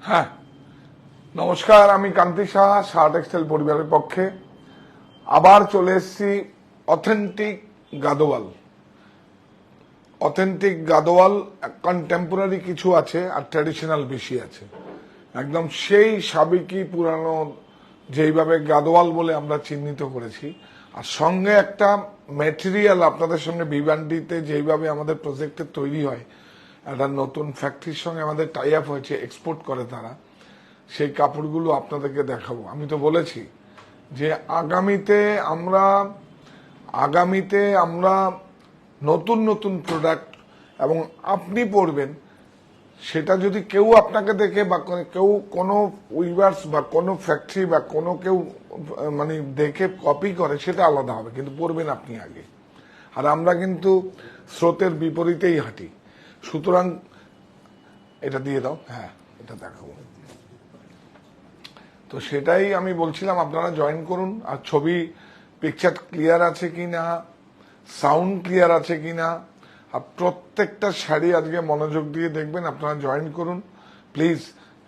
হ্যাঁ, নমস্কার। আমি কান্তি সাহা, সাহা টেক্সটাইল পরিবারের পক্ষে আবার চলে এসেছি। Authentic Gadwal, authentic Gadwal contemporary কিছু আছে আর ট্র্যাডিশনাল বেশি আছে। একদম সেই সাবেকি পুরানো যেইভাবে গাদোয়াল বলে আমরা চিহ্নিত করেছি, আর সঙ্গে একটা ম্যাটেরিয়াল আপনাদের সঙ্গে ভিভান্ডিতে যেইভাবে আমাদের প্রজেক্টে তৈরি হয়, একটা নতুন ফ্যাক্টরির সঙ্গে আমাদের টাই আপ হয়েছে, এক্সপোর্ট করে তারা। সেই কাপড়গুলো আপনাদেরকে দেখাবো। আমি তো বলেছি যে আগামীতে আমরা নতুন নতুন প্রোডাক্ট এবং আপনি পড়বেন, সেটা যদি কেউ আপনাকে দেখে বা কেউ কোনো উইভার্স বা কোনো ফ্যাক্টরি বা কোনো কেউ মানে দেখে কপি করে, সেটা আলাদা হবে, কিন্তু পড়বেন আপনি আগে। আর আমরা কিন্তু স্রোতের বিপরীতেই হাঁটি। সুতরাং এটা দিয়ে দাও। হ্যাঁ, এটা দেখাবো। তো সেটাই আমি বলছিলাম, আপনারা জয়েন করুন। আর ছবি পিকচার ক্লিয়ার আছে কিনা, সাউন্ড ক্লিয়ার আছে কিনা, আর প্রত্যেকটা শাড়ি আজকে মনোযোগ দিয়ে দেখবেন। আপনারা জয়েন করুন প্লিজ।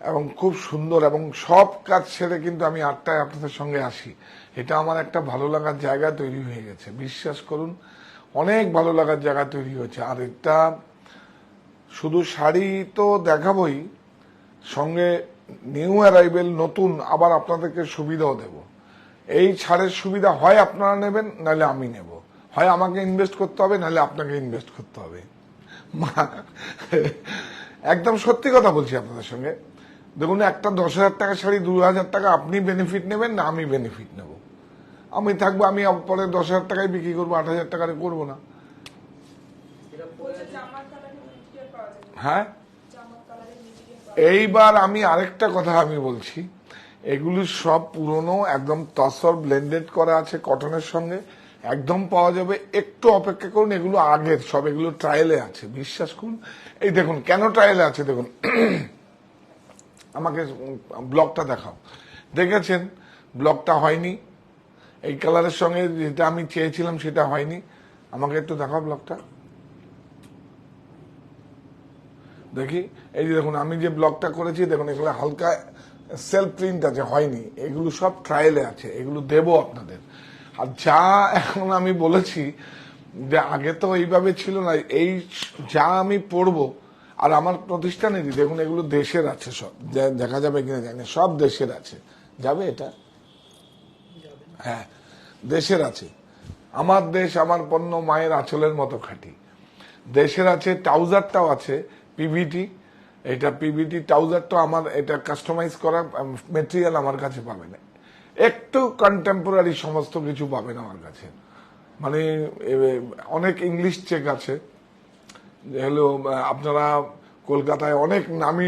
এবং খুব সুন্দর, এবং সব কাজ ছেড়ে কিন্তু আমি 8টায় আপনাদের সঙ্গে আসি। এটা আমার একটা ভালো লাগার জায়গা তৈরি হয়ে গেছে, বিশ্বাস করুন, অনেক ভালো লাগার জায়গা তৈরি হয়েছে। আর এটা শুধু শাড়ি তো দেখাবই, সঙ্গে নিউ অ্যারাইভেল নতুন আবার আপনাদেরকে সুবিধাও দেব। এই ছাড়ের সুবিধা হয় আপনারা নেবেন, নাহলে আমি নেব। হয় আমাকে ইনভেস্ট করতে হবে, নাহলে আপনাকে ইনভেস্ট করতে হবে। একদম সত্যি কথা বলছি আপনাদের সঙ্গে। দেখুন, একটা 10,000 টাকা শাড়ি 2,000 টাকা আপনি বেনিফিট নেবেন না আমি বেনিফিট নেব? আমি থাকবো, আমি পরে 10,000 টাকায় বিক্রি করবো, 8,000 টাকায় করবো না। হ্যাঁ, এইবার আমি আরেকটা কথা আমি বলছি, এগুলো সব পুরনো, একদম তসর ব্লেন্ডেড করা আছে কটনের সঙ্গে, একদম পাওয়া যাবে। একটু অপেক্ষা করুন, এগুলো আগের সব, এগুলো ট্রায়ালে আছে, বিশ্বাস করুন। এই দেখুন কেন ট্রায়ালে আছে, দেখুন। আমাকে ব্লকটা দেখাও। দেখেছেন ব্লকটা হয়নি, এই কালারের সঙ্গে যেটা আমি চেয়েছিলাম সেটা হয়নি। আমাকে একটু দেখাও ব্লকটা। দেখি, এই যে দেখুন আমি যে ব্লগটা করেছি, দেখুন এগুলো হালকা সেলফ প্রিন্ট আছে, হয়নি। এগুলো সব ট্রায়ালে আছে, এগুলো দেব আপনাদের। আর যা এখন আমি বলেছি যে আগে তো এইভাবে ছিল না, এই যা আমি পড়বো, আর আমার প্রতিষ্ঠানেরই দেখুন, এগুলো দেশের আছে সব, দেখা যাবে কিনা জানি না, সব দেশের আছে। যাবে এটা? হ্যাঁ, দেশের আছে। আমার দেশ আমার পণ্য মায়ের আঁচলের মতো খাঁটি। দেশের আছে। ট্রাউজারটাও আছে পিভিটি, এটা পিভিটি ট্রাউজারটা আমার, এটা কাস্টমাইজ করা মেটেরিয়াল আমার কাছে পাবেন। একটু কন্টেম্পোরারি সমস্ত কিছু পাবেন আমার কাছে। মানে অনেক ইংলিশ চেক আছে। হলো আপনারা কলকাতায় অনেক নামি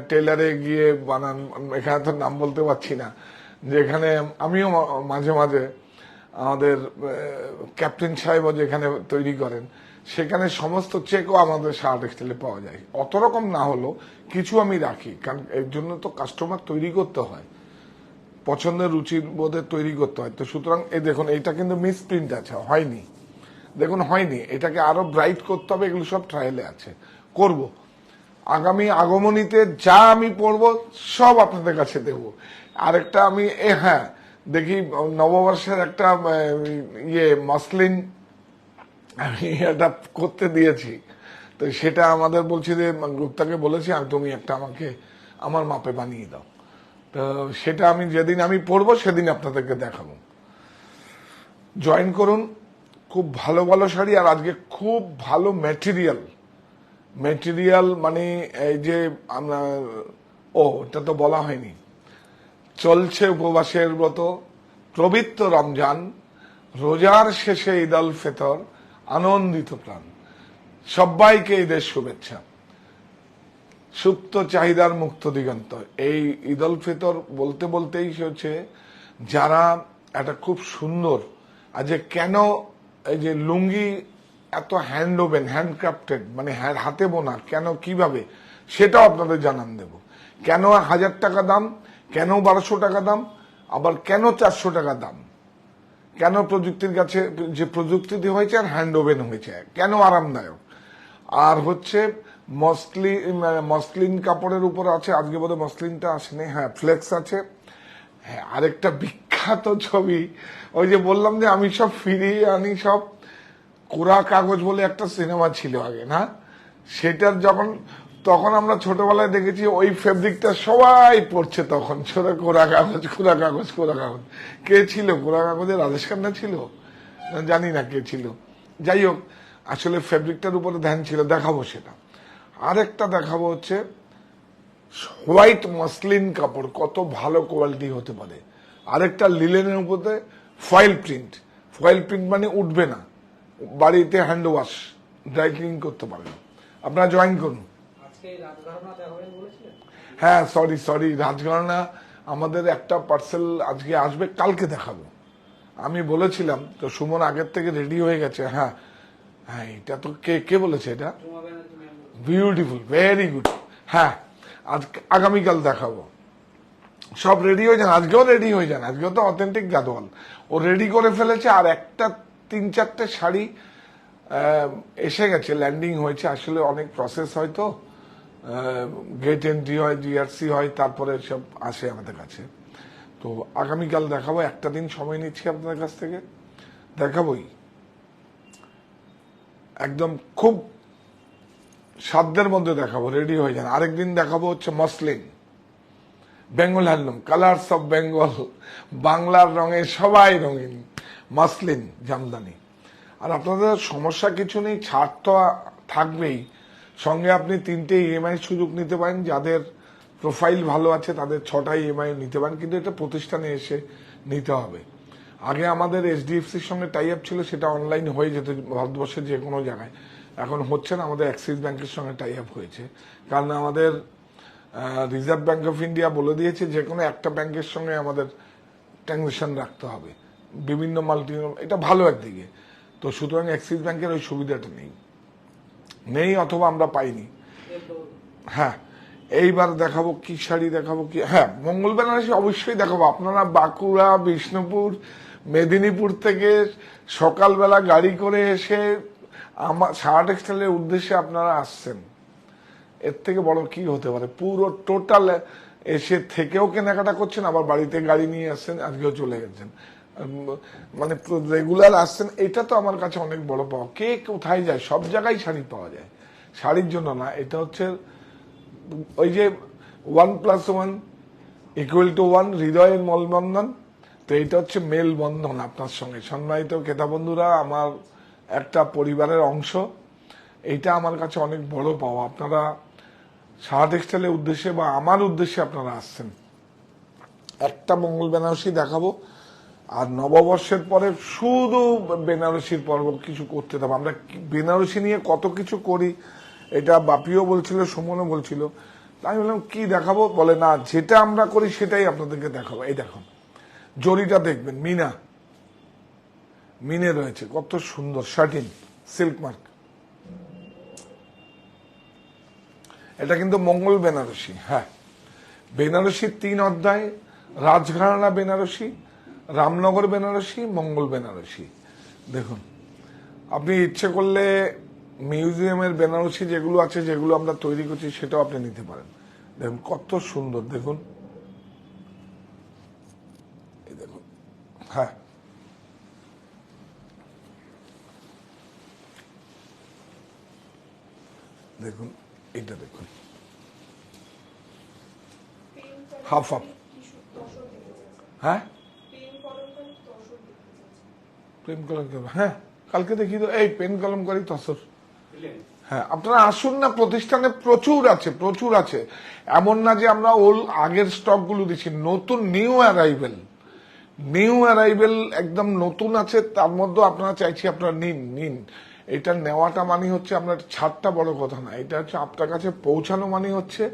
টেলারে গিয়ে বানান, এখানে তো নাম বলতে পারছি না, যেখানে আমিও মাঝে মাঝে, আমাদের ক্যাপ্টেন সাহেবও যেখানে তৈরি করেন, সেখানে সমস্ত চেকও আমাদের সাহা টেক্সটাইলে পাওয়া যায়। অত রকম না হলো কিছু আমি রাখি, কারণ এর জন্য তো কাস্টমার তৈরি করতে হয়, পছন্দের রুচির বোধে তৈরি করতে হয়। তো সুতরাং এই দেখুন, এইটা কিন্তু মিসপ্রিন্ট আছে, হয়নি। দেখুন হয়নি, এটাকে আরো ব্রাইট করতে হবে। এগুলো সব ট্রায়ালে আছে, করব। আগামী আগমনীতে যা আমি পড়বো সব আপনাদের কাছে দেব। আরেকটা আমি হ্যাঁ দেখি, নববর্ষের একটা মসলিন আমি এটা করতে দিয়েছি, তো সেটা আমাদের বলছি যে গুপ্তাকে বলেছি, তুমি একটা আমাকে আমার মাপে বানিয়ে দাও। তো সেটা আমি যেদিন আমি পড়বো সেদিন আপনাদেরকে দেখাবো। জয়েন করুন। খুব ভালো ভালো শাড়ি, আর আজকে খুব ভালো ম্যাটেরিয়াল মানে এই যে আমরা, এটা তো বলা হয়নি, চলছে উপবাসের ব্রত, পবিত্র রমজান, রোজার শেষে ঈদ আল ফিতর, আনন্দিত প্রাণ। সবাইকে ঈদের শুভেচ্ছা। সুপ্ত চাহিদার মুক্ত দিগন্ত। এই ঈদ আল ফিতর বলতে বলতেই হচ্ছে, যারা একটা খুব সুন্দর, আজ কেন এই যে লুঙ্গি এত হ্যান্ড ওভেন, হ্যান্ডক্রাফটেড, মানে হাতে বোনা, কেন কিভাবে, সেটাও আপনাদের জানান দেব। কেন 1,000 টাকা দাম, কেন 1,200 টাকা দাম, আবার কেন 400 টাকা দাম, কেন প্রযুক্তির কাছে যে প্রযুক্তি হয়েছে আর হ্যান্ড ওভেন হয়েছে, কেন আরামদায়ক। আর হচ্ছে মসলিন কাপড়ের উপর আছে, আজকে বোধহয় মসলিনটা আসেনি, হ্যাঁ ফ্লেক্স আছে। হ্যাঁ, আরেকটা বিখ্যাত ছবি, ওই যে বললাম যে আমি সব ফিরিয়ে আনি সব, কোরা কাগজ বলে একটা সিনেমা ছিল আগে না, সেটার তখন আমরা ছোটবেলায় দেখেছি ওই ফেব্রিকটা সবাই পড়ছে তখন, কোরা কাগজ কোরা কাগজ কোরা কাগজ। কে ছিল কোরা কাগজে? রাজেশ খান্না ছিল, জানি না কে ছিল। যাই হোক, আসলে ফেব্রিকটার উপরে ধ্যান ছিল, দেখাবো সেটা। আরেকটা দেখাবো হচ্ছে হোয়াইট মসলিন কাপড়, কত ভালো কোয়ালিটি হতে পারে। আরেকটা লিলেনের উপরে ফয়েল প্রিন্ট। ফয়েল প্রিন্ট মানে উঠবে না, বাড়িতে হ্যান্ড ওয়াশ, ড্রাই ক্লিন করতে পারবেন। আপনারা জয়েন করুন। হ্যাঁ সরি রাজঘরানা আমাদের একটা পার্সেল আজকে আসবে, কালকে দেখাবো। আমি বলেছিলাম তো, সুমন আগের থেকে রেডি হয়ে গেছে। হ্যাঁ হ্যাঁ, এটা তো কে বলেছে? এটা বিউটিফুল, ভেরি গুড। হ্যাঁ, আগামীকাল দেখাবো। সব রেডি হয়ে যান, আজকেও রেডি হয়ে যান, আজকেও তো অথেন্টিক গাদোয়াল ও রেডি করে ফেলেছে। আর একটা 3-4টে শাড়ি এসে গেছে, ল্যান্ডিং হয়েছে। আসলে অনেক প্রসেস হয় তো, গেট এন্ট্রি হয়, জিআরসি হয়, তারপরে সব আসে আমাদের কাছে। তো আগামীকাল দেখাবো, একটা দিন সময় নিচ্ছি আপনাদের কাছ থেকে, দেখাবোই একদম খুব সাধ্যের মধ্যে দেখাবো, রেডি হয়ে যান। আরেকদিন দেখাবো হচ্ছে muslin, Bengal handloom, colours of Bengal, বাংলার রঙে সবাই রঙিন, মসলিন জামদানি। আর আপনাদের সমস্যা কিছু নেই, ছাড় তো থাকবেই, সঙ্গে আপনি 3টে ইএমআই সুযোগ নিতে পারেন। যাদের প্রোফাইল ভালো আছে তাদের 6টা ইএমআই নিতে পারেন, কিন্তু এটা প্রতিষ্ঠানে এসে নিতে হবে। আগে আমাদের এইচডিএফসির সঙ্গে টাই আপ ছিল, সেটা অনলাইন হয়ে যেত ভারতবর্ষের যে কোনো জায়গায়। এখন হচ্ছে না, আমাদের অ্যাক্সিস ব্যাংকের সঙ্গে টাই আপ হয়েছে, কারণ আমাদের রিজার্ভ ব্যাংক অফ ইন্ডিয়া বলে দিয়েছে যে কোনো একটা ব্যাংকের সঙ্গে আমাদের ট্রানজাকশন রাখতে হবে, বিভিন্ন মাল্টি। এটা ভালো একদিকে, তো সুতরাং অ্যাক্সিস ব্যাংকের ওই সুবিধাটা নেই অথবা আমরা পাইনি। হ্যাঁ, এইবার দেখাবো কি শাড়ি দেখাবো কি, হ্যাঁ মঙ্গল বেনারসি অবশ্যই দেখাবো। আপনারা বাঁকুড়া, বিষ্ণুপুর, মেদিনীপুর থেকে সকালবেলা গাড়ি করে এসে আমার সারা টেক্সটাইলের উদ্দেশ্যে আপনারা আসছেন, এর থেকে বড় কি হতে পারে? পুরো টোটাল এসে থেকেও কেনাকাটা করছেন, আবার বাড়িতে গাড়ি নিয়ে আসছেন, আজকেও চলে গেছেন, মানে রেগুলার আসছেন। এটা তো আমার কাছে অনেক বড় পাওয়া। কে কোথায় যায়, সব জায়গায় শাড়ি পাওয়া যায়, শাড়ির জন্য না। এটা হচ্ছে ওই যে 1+1 = 1, হৃদয়ের মলবন্ধন। তো এইটা হচ্ছে মেল বন্ধন আপনার সঙ্গে। সম্মানিত ক্রেতা বন্ধুরা, আমার একটা পরিবারের অংশ, এইটা আমার কাছে অনেক বড় পাওয়া। আপনারা সাহা টেক্সটাইলের উদ্দেশ্যে বা আমার উদ্দেশ্যে আপনারা আসছেন। একটা মঙ্গল বেনারসি দেখাবো, আর নববর্ষের পরে শুধু বেনারসির পর্ব কিছু করতে দেবো। আমরা বেনারসি নিয়ে কত কিছু করি, এটা বাপিও বলছিল, সুমনও বলছিল। আমি বললাম কি দেখাবো, বলে না যেটা আমরা করি সেটাই আপনাদেরকে দেখাবো। এই দেখুন, জরিটা দেখবেন, মিনে রয়েছে, কত সুন্দর, শার্টিন সিল্ক মার্ক। এটা কিন্তু মঙ্গল বেনারসি। হ্যাঁ, বেনারসির 3 অধ্যায়, রাজঘরানা বেনারসি, রামনগর বেনারসি, মঙ্গল বেনারসি। দেখুন, আপনি ইচ্ছে করলে মিউজিয়ামের বেনারসি যেগুলো আছে, যেগুলো আমরা তৈরি করছি, সেটাও আপনি নিতে পারেন। দেখুন কত সুন্দর, দেখুন, এই দেখুন। হ্যাঁ, দেখুন, এটা দেখুন, হাফ। হ্যাঁ, পেন কলমকারী, হ্যাঁ কালকে দেখি তো, এই পেন কলমকারী তসর। হ্যাঁ, আপনারা আসুন না, প্রতিষ্ঠানে প্রচুর আছে। এমন না যে আমরা আগের স্টক গুলো দিচ্ছি, নতুন নিউ অ্যারাইভেল একদম নতুন আছে। তার মধ্যে আপনারা চাইছি আপনারা নিন। এটা নেওয়াটা মানে হচ্ছে, আপনার ছাড়টা বড় কথা না, এটা হচ্ছে আপনার কাছে পৌঁছানো মানে হচ্ছে,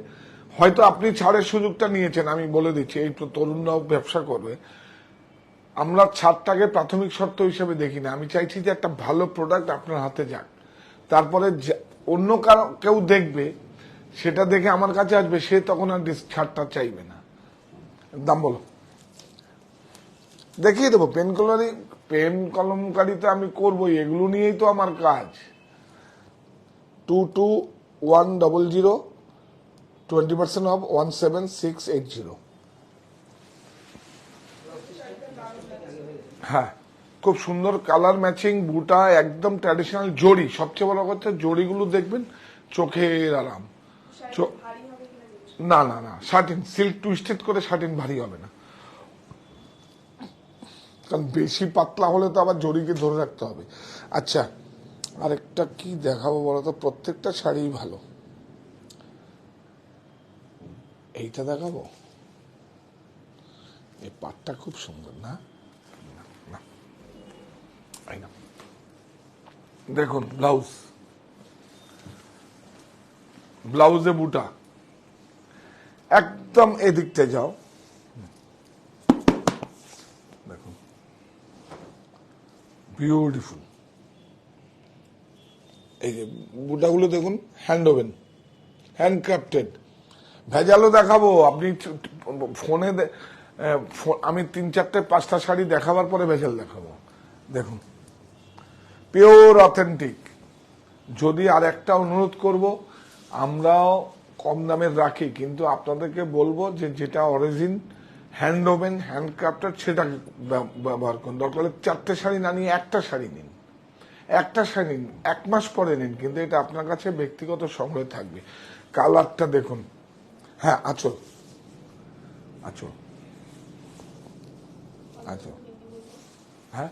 হয়তো আপনি ছাড়ের সুযোগটা নিয়েছেন, আমি বলে দিচ্ছি, এই তরুণরাও ব্যবসা করবে। আমরা ছাড়টাকে প্রাথমিক শর্ত হিসেবে দেখি না, আমি চাইছি যে একটা ভালো প্রোডাক্ট আপনার হাতে যাক, তারপরে অন্য কেউ দেখবে, সেটা দেখে আমার কাছে আসবে, সে তখন আর ছাড়টা চাইবে না। দাম বলো, দেখিয়ে দেবো। পেন কলমকারিতে আমি করবো, এগুলো নিয়েই তো আমার কাজ। 2 to 100 20% অফ 17680। হ্যাঁ, খুব সুন্দর কালার ম্যাচিং বুটা, একদম ট্র্যাডিশনাল জড়ি। সবচেয়ে বড় কথা জড়িগুলো দেখবেন, চোখের আরাম। না না না, শার্টিন সিল্ক টুইস্টেড করে শার্টিন ভারী হবে না, কারণ বেশি পাতলা হলে তো আবার জড়িকে ধরে রাখতে হবে। আচ্ছা, আরেকটা কি দেখাবো বলতো, প্রত্যেকটা শাড়ি ভালো। এইটা দেখাবো, এই পাটটা খুব সুন্দর না? না, এই না। দেখুন ব্লাউজ, ব্লাউজে বুটা, একদম এদিকটা যাও, দেখুন বিউটিফুল। এই যে বুটাগুলো দেখুন, হ্যান্ড ওভেন, হ্যান্ডক্রাফটেড। ভেজালও দেখাবো, আপনি ফোনে আমি 3-4-5টা শাড়ি দেখাবার পরে ভেজাল দেখাবো। দেখুন পিওর অথেন্টিক। যদি আর একটা অনুরোধ করব, আমরাও কম দামের রাখি, কিন্তু আপনাদেরকে বলবো যে যেটা অরিজিন হ্যান্ড ওভেন হ্যান্ডক্রাফটেড সেটা ব্যবহার করুন। দরকার হলে 4টে শাড়ি না নিয়ে একটা শাড়ি নিন, একটা শাড়ি নিন, 1 মাস পরে নিন, কিন্তু এটা আপনার কাছে ব্যক্তিগত সংগ্রহ থাকবে। কালারটা দেখুন, হ্যাঁ আঁচল, আঁচল, আঁচল। হ্যাঁ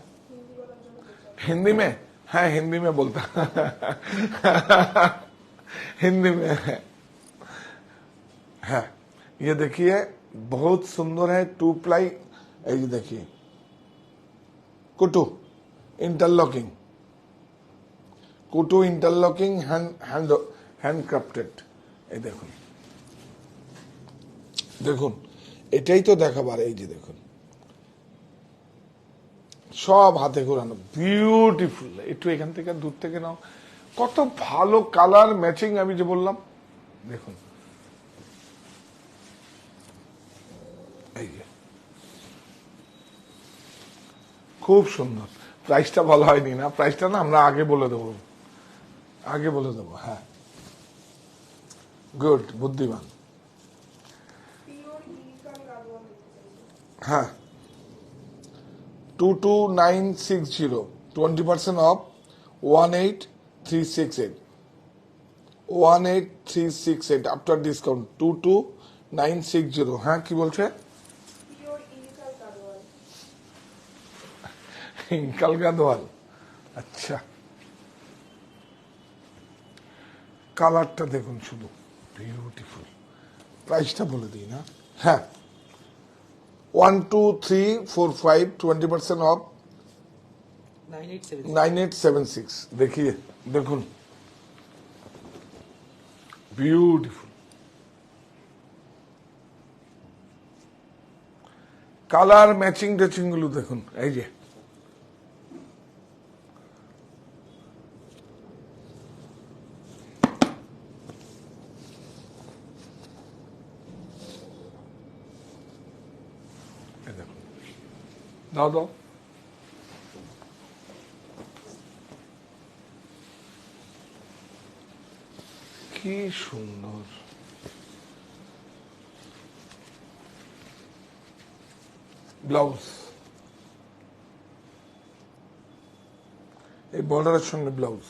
हिंदी में, हाँ हिंदी में बोलता हिंदी में है। ये देखिए बहुत सुंदर है, 2 प्लाई। ये देखिए कुटू इंटरलॉकिंग, कुटू इंटरलॉकिंग हैंड क्राफ्टेड। এই দেখুন, দেখুন এটাই তো দেখাবার। এই যে দেখুন সব হাতে ঘোরানো, বিউটিফুল। একটু এখান থেকে দূর থেকে নাও, কত ভালো কালার ম্যাচিং। আমি যে বললাম দেখুন, এই যে খুব সুন্দর। প্রাইসটা বলা হয়নি না, প্রাইসটা না আমরা আগে বলে দেবো, আগে বলে দেবো। হ্যাঁ গুড, বুদ্ধিমান। হ্যাঁ 22960, 20% off, 18368, 18368 after discount, 22960। হ্যাঁ কি বলছে? ইনকাল গাদোয়াল। আচ্ছা, কালারটা দেখুন শুধু বিউটিফুল। প্রাইসটা বলে দিই না? হ্যাঁ 12345, 20% off, 9876। देखिए দেখুন বিউটিফুল কালার ম্যাচিং টেচিং গুলো দেখুন। এই যে দাও দাও, কি সুন্দর। ব্লাউজ, এই বর্ডারের সঙ্গে ব্লাউজ।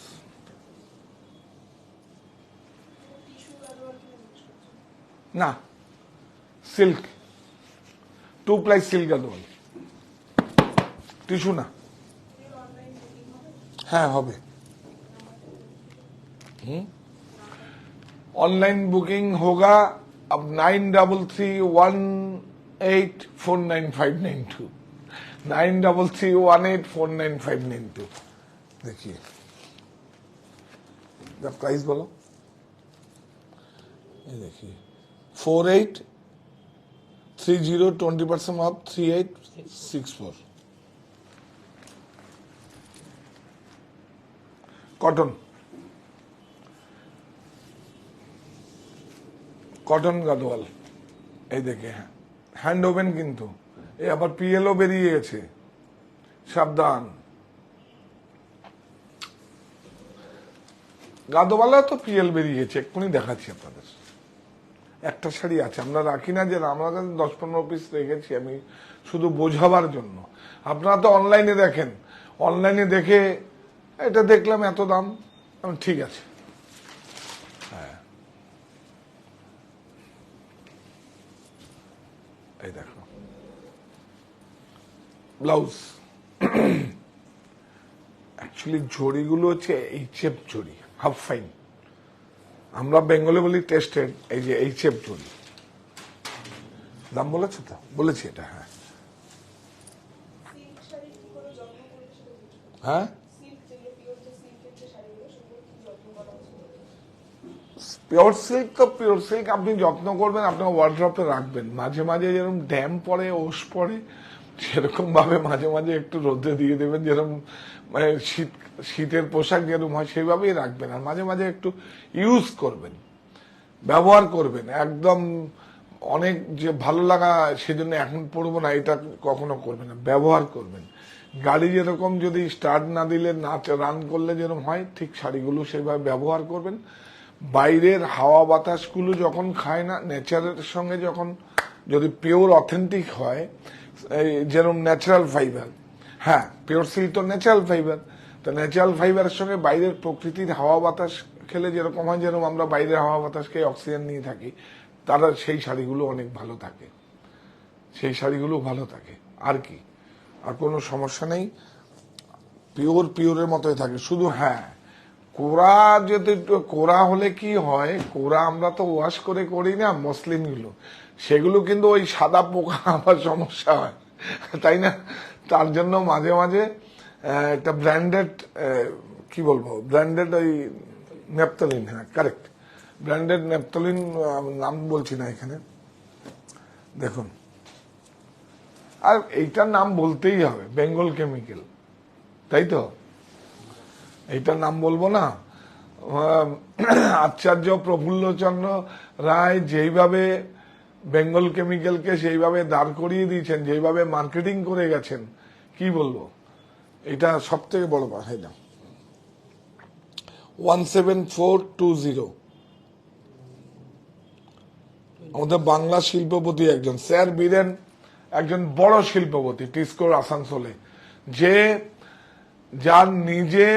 না silk, 2 ply silk Gadwal, tissue না। হ্যাঁ হবে। ऑनलाइन बुकिंग होगा अब 9331849592, 9331849592। देखिए जब प्राइस बोलो, ये देखिए 4830, 20% ऑफ 3864। Cotton, cotton Gadwal. এই দেখে হ্যান্ড ওভেন, কিন্তু এই আবার পিএলও বেরিয়ে গেছে, সাবধান। গাদোবালা তো পিএল বেরিয়েছে, এক্ষুনি দেখাচ্ছি আপনাদের। একটা শাড়ি আছে, আমরা রাখি না, যে আমার কাছে 10-15 পিস রেখেছি আমি শুধু বোঝাবার জন্য। আপনারা তো অনলাইনে দেখেন, অনলাইনে দেখে এটা দেখলাম এত দাম, ঠিক আছে। হ্যাঁ, এই দেখো ব্লাউজ। অ্যাকচুয়ালি জড়িগুলো হচ্ছে এইচএফ জড়ি, হাফ ফাইন, আমরা বেঙ্গলে বলি টেস্টেড। এই যে এইচএফ জড়ি, দাম বলেছে তো, বলেছি এটা। হ্যাঁ হ্যাঁ, পিওর সিল্ক তো পিওর সিল্ক আপনি যত্ন করবেন, আপনার ওয়ার্ড্রপে রাখবেন। মাঝে মাঝে যেরকম ড্যাম পড়ে, ওস পড়ে, সেরকম ভাবে মাঝে মাঝে একটু রোদে দিয়ে দেবেন, যেরকম মানে শীতের পোশাক যেরকম হয় সেইভাবেই রাখবেন। আর মাঝে মাঝে একটু ইউজ করবেন, ব্যবহার করবেন। একদম অনেক যে ভালো লাগা সেজন্য এখন পড়বো না, এটা কখনো করবেন না, ব্যবহার করবেন। গাড়ি যেরকম যদি স্টার্ট না দিলে, না রান করলে যেরকম হয়, ঠিক শাড়িগুলো সেভাবে ব্যবহার করবেন। বাইরের হাওয়া বাতাসগুলো যখন খায় না, নেচারের সঙ্গে যখন, যদি পিওর অথেন্টিক হয়, যেরকম ন্যাচারাল ফাইবার, হ্যাঁ পিওর সিল্ক তো ন্যাচারাল ফাইবার, তো ন্যাচারাল ফাইবারের সঙ্গে বাইরের প্রকৃতির হাওয়া বাতাস খেলে যেরকম হয়, যেরকম আমরা বাইরের হাওয়া বাতাস খেয়ে অক্সিজেন নিয়ে থাকি, তারা সেই শাড়িগুলো অনেক ভালো থাকে, সেই শাড়িগুলো ভালো থাকে। আর কি, আর কোনো সমস্যা নেই, পিওরের মতোই থাকে। শুধু হ্যাঁ, কোরা যদি কোরা হলে কি হয়, কোরা আমরা তো ওয়াশ করে করি না মসলিনগুলো, সেগুলো কিন্তু ওই সাদা পোকা আবার সমস্যা হয়, তাই না? তার জন্য মাঝে মাঝে একটা ব্র্যান্ডেড, কি বলবো, ব্র্যান্ডেড ওই নেপথলিন, হ্যাঁ কারেক্ট, ব্র্যান্ডেড নেপথলিন, নাম বলছি না এখানে, দেখুন। আর এইটার নাম বলতেই হবে, বেঙ্গল কেমিক্যাল, তাই তো? এইটার নাম বলবো না? আচার্য প্রফুল্লচন্দ্র রায় যেইভাবে বেঙ্গল কেমিক্যালকে সেইভাবে দাঁড় করিয়ে দিয়েছেন, যেইভাবে মার্কেটিং করে গেছেন, কি বলবো, এটা সব থেকে বড় কথা। 17420, আমাদের বাংলা শিল্পপতি একজন, স্যার বীরেন, একজন বড় শিল্পপতি টিস্কোর আসানসোলে, যে যার নিজে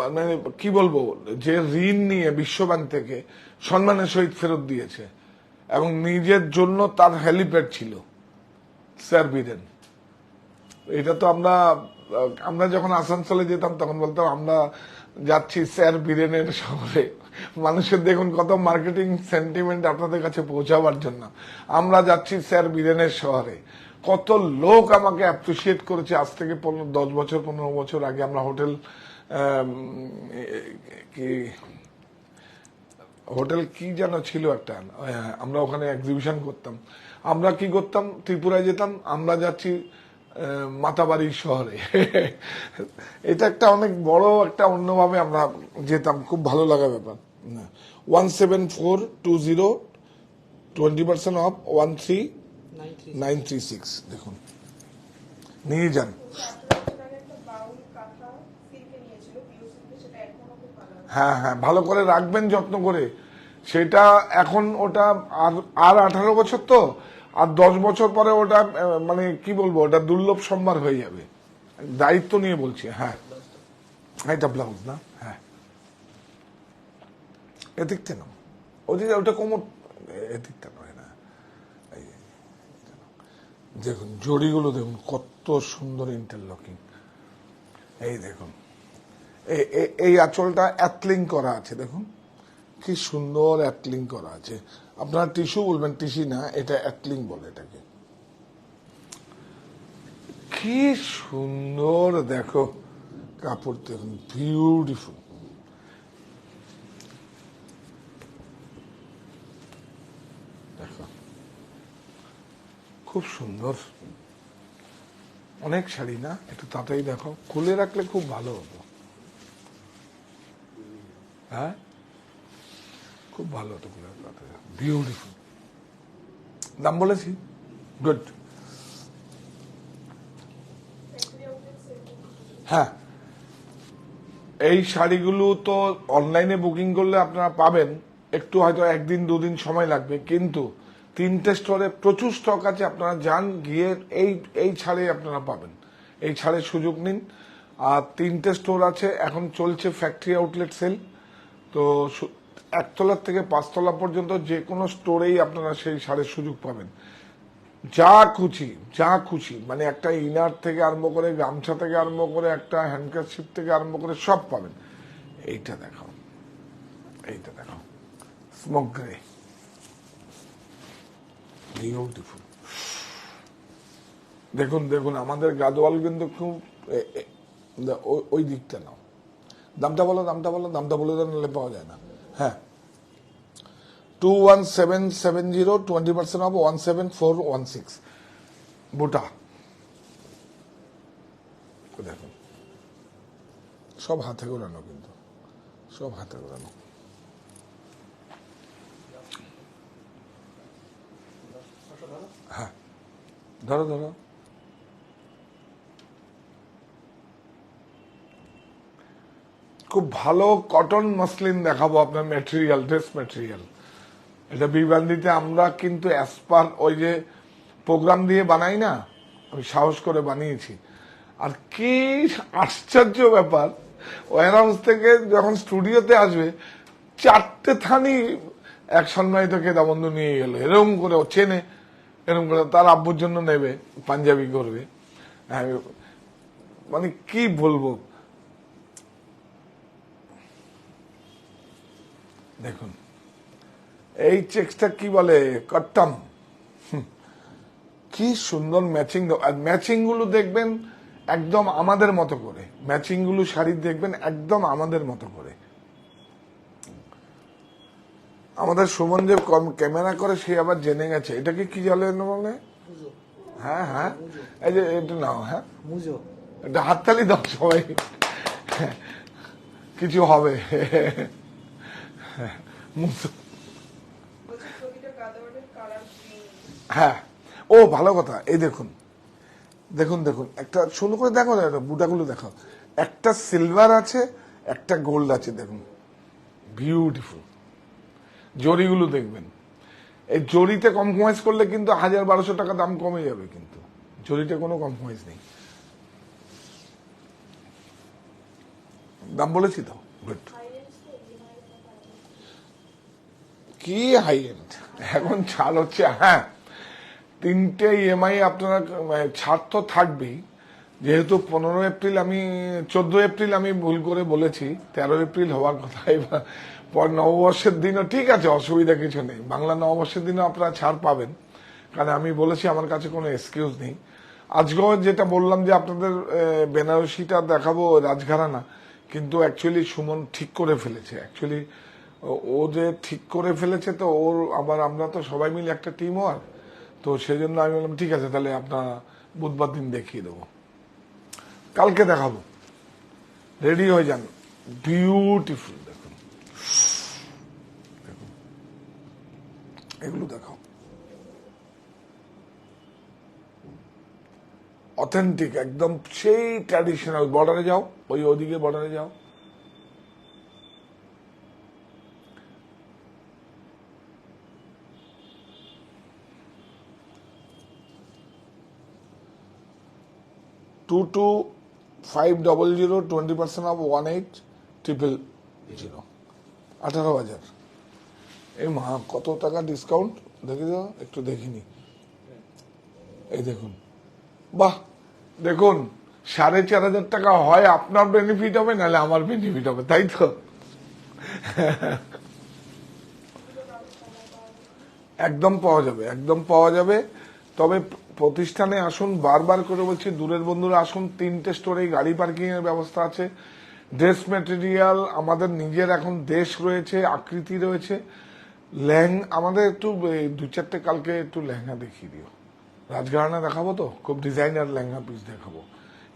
মানে কি বলবো, যে ঋণ নিয়ে বিশ্বব্যাংক থেকে সম্মানের সহিত ফেরত দিয়েছে, এবং নিজের জন্য তার হেলিপ্যাড ছিল, স্যার বীরেন। এটা তো আমরা যখন আসানসোলে যেতাম তখন বলতাম আমরা যাচ্ছি স্যার বীরেনের শহরে। মানুষের দেখুন কত মার্কেটিং সেন্টিমেন্ট আপনাদের কাছে পৌঁছাবার জন্য, আমরা যাচ্ছি স্যার বীরেনের শহরে। কত লোক আমাকে অ্যাপ্রিসিয়েট করেছে। আজ থেকে 10 বছর 15 বছর আগে আমরা হোটেল কি যেন ছিল একটা, আমরা ওখানে এক্সিবিশন করতাম। আমরা কি করতাম, ত্রিপুরায় যেতাম, আমরা যাচ্ছি মাতাবাড়ির শহরে। এটা একটা অনেক বড় একটা, অন্যভাবে আমরা যেতাম, খুব ভালো লাগা ব্যাপার। 17420, 20% অফ, 13936, দেখুন, নিয়ে যান। হ্যাঁ হ্যাঁ, ভালো করে রাখবেন, যত্ন করে। সেটা এখন ওটা আর 18 বছর তো, আর 10 বছর পরে ওটা মানে কি বলবো, ওটা দুর্লভ সম্ভার হয়ে যাবে। দায়িত্ব নিয়ে বলছি। হ্যাঁ, এটা ব্লাউজ না? হ্যাঁ, এদিকটা না, ওটা কোমর, এদিকটা নয় না। দেখুন জড়িগুলো দেখুন কত সুন্দর ইন্টারলকিং। এই দেখুন, এই আঁচলটা অ্যাটলিং করা আছে, দেখুন কি সুন্দর অ্যাটলিং করা আছে। আপনারা টিস্যু বলবেন, টিস্যু না, এটা অ্যাটলিং বলে এটাকে। কি সুন্দর দেখো কাপড়, দেখুন বিউটিফুল। দেখো খুব সুন্দর, অনেক শাড়ি না, একটু তাড়াতাড়ি দেখো, খুলে রাখলে খুব ভালো হতো। হ্যাঁ, খুব ভালো হতো খুলে রাখলে, বিউটিফুল। দাম বলেছি, গুড। হ্যাঁ, এই শাড়িগুলো তো অনলাইনে বুকিং করলে আপনারা পাবেন, একটু হয়তো একদিন দুদিন সময় লাগবে, কিন্তু 3টে স্টোরে প্রচুর স্টক আছে, আপনারা যান, গিয়ে এই এই ছাড়ে আপনারা পাবেন, এই ছাড়ের সুযোগ নিন। আর 3টে স্টোর আছে, এখন চলছে ফ্যাক্টরি আউটলেট সেল, তো 1তলার থেকে 5তলা পর্যন্ত যে কোনো স্টোরেই আপনারা সেই ছাড়ের সুযোগ পাবেন। যা খুশি মানে একটা ইনার থেকে আরম্ভ করে, গামছা থেকে আরম্ভ করে, একটা হ্যান্ডকারশিপ থেকে আরম্ভ করে সব পাবেন। এইটা দেখাও, এইটা দেখাও, স্মোক গ্রে, বিউটিফুল। দেখুন দেখুন, আমাদের গাদোয়াল কিন্তু খুব ওই দিকটা নাও। দামটা বলো, দামটা বলো, দামটা বলে দেন, নাহলে পাওয়া যায় না। হ্যাঁ, 21770, 20% অফ 17416 বুটা। দেখুন সব হাতে গোড়ানো, কিন্তু সব হাতে গোড়ানো। হ্যাঁ, ধরো ধরো। খুব ভালো কটন মসলিন দেখাবো আপনার ম্যাটেরিয়াল, ড্রেস ম্যাটেরিয়াল। এটা বিবান্দিতে আমরা কিন্তু অ্যাসপার ওই যে প্রোগ্রাম দিয়ে বানাই না, আমি সাহস করে বানিয়েছি। আর কি আশ্চর্য ব্যাপার, ওয়ার হাউস থেকে যখন স্টুডিওতে আসবে 4টে থানি এক সম্মানিত খেদা বন্ধু নিয়ে গেল, এরকম করে ও চেনে, এরকম করে তার আব্বুর জন্য নেবে, পাঞ্জাবি করবে। মানে কি বলবো, দেখুন এই চেকসটা কি বলে, কট্টম, কি সুন্দর ম্যাচিং। আর ম্যাচিং গুলো দেখবেন একদম আমাদের মতো করে, ম্যাচিং গুলো শাড়ি দেখবেন একদম আমাদের মতো করে। আমাদের সুমন যে ক্যামেরা করে সে আবার জেনে গেছে এটাকে কি জলে বলে। হ্যাঁ হ্যাঁ, এই যে এটা নাও, হ্যাঁ এটা হাততালি দাও সবাই, কিছু হবে। হ্যাঁ, ও ভালো কথা। এই দেখুন দেখুন দেখুন, একটা সুন্দর করে দেখো, বুটাগুলো দেখো, একটা সিলভার আছে, একটা গোল্ড আছে, দেখুন বিউটিফুল। জরিগুলো দেখবেন, এই জরিতে কম্প্রোমাইজ করলে কিন্তু 1000-1200 টাকা দাম কমে যাবে, কিন্তু জরিতে কোনো কম্প্রোমাইজ নেই। দাম বলেছি তো, গুড। কি হাই এন্ড, এখন ছাড় হচ্ছে। হ্যাঁ, 3টে ইএমআই আপনারা, ছাড় তো থাকবেই, যেহেতু 15 এপ্রিল, আমি 14 এপ্রিল আমি ভুল করে বলেছি, 13 এপ্রিল হওয়ার কথা। এবার পর নববর্ষের দিনও ঠিক আছে, অসুবিধা কিছু নেই, বাংলা নববর্ষের দিনও আপনারা ছাড় পাবেন, কারণ আমি বলেছি আমার কাছে কোনো এক্সকিউজ নেই। আজকেও যেটা বললাম যে আপনাদের বেনারসিটা দেখাবো রাজঘরানা, কিন্তু অ্যাকচুয়ালি সুমন ঠিক করে ফেলেছে, অ্যাকচুয়ালি ও যে ঠিক করে ফেলেছে, তো ওর আবার আমরা তো সবাই মিলে একটা টিম ওয়ার্ক, তো সেই জন্য আমি বললাম ঠিক আছে, তাহলে আপনারা বুধবার দিন দেখিয়ে দেবো, কালকে দেখাবো, রেডি হয়ে যান। বিউটিফুল, দেখুন দেখুন, এগুলো দেখাও, অথেন্টিক একদম, সেই ট্র্যাডিশনাল। বর্ডারে যাও, ওই ওদিকে বর্ডারে যাও, টু 500, 20% অফ 1800, 18,000। এই মা, কত টাকা ডিসকাউন্ট দেখে দাও, একটু দেখিনি। এই দেখুন, বাহ, দেখুন 4,500 টাকা, হয় আপনার বেনিফিট হবে, নাহলে আমার বেনিফিট হবে, তাই তো। একদম পাওয়া যাবে, একদম পাওয়া যাবে। তবে প্রতিষ্ঠানে আসুন, বারবার করে বলছি, দূরের বন্ধুরা আসুন, 3টে স্টোরে গাড়ি পার্কিং এর ব্যবস্থা আছে। ড্রেস মেটেরিয়াল আমাদের নিজের এখন দেশ রয়েছে, আকৃতি রয়েছে। আমাদের একটু 2-4টে কালকে একটু লেহেঙ্গা দেখিয়ে দিও, রাজঘরানা দেখাবো, তো খুব ডিজাইনার লেহেঙ্গা পিস দেখাবো।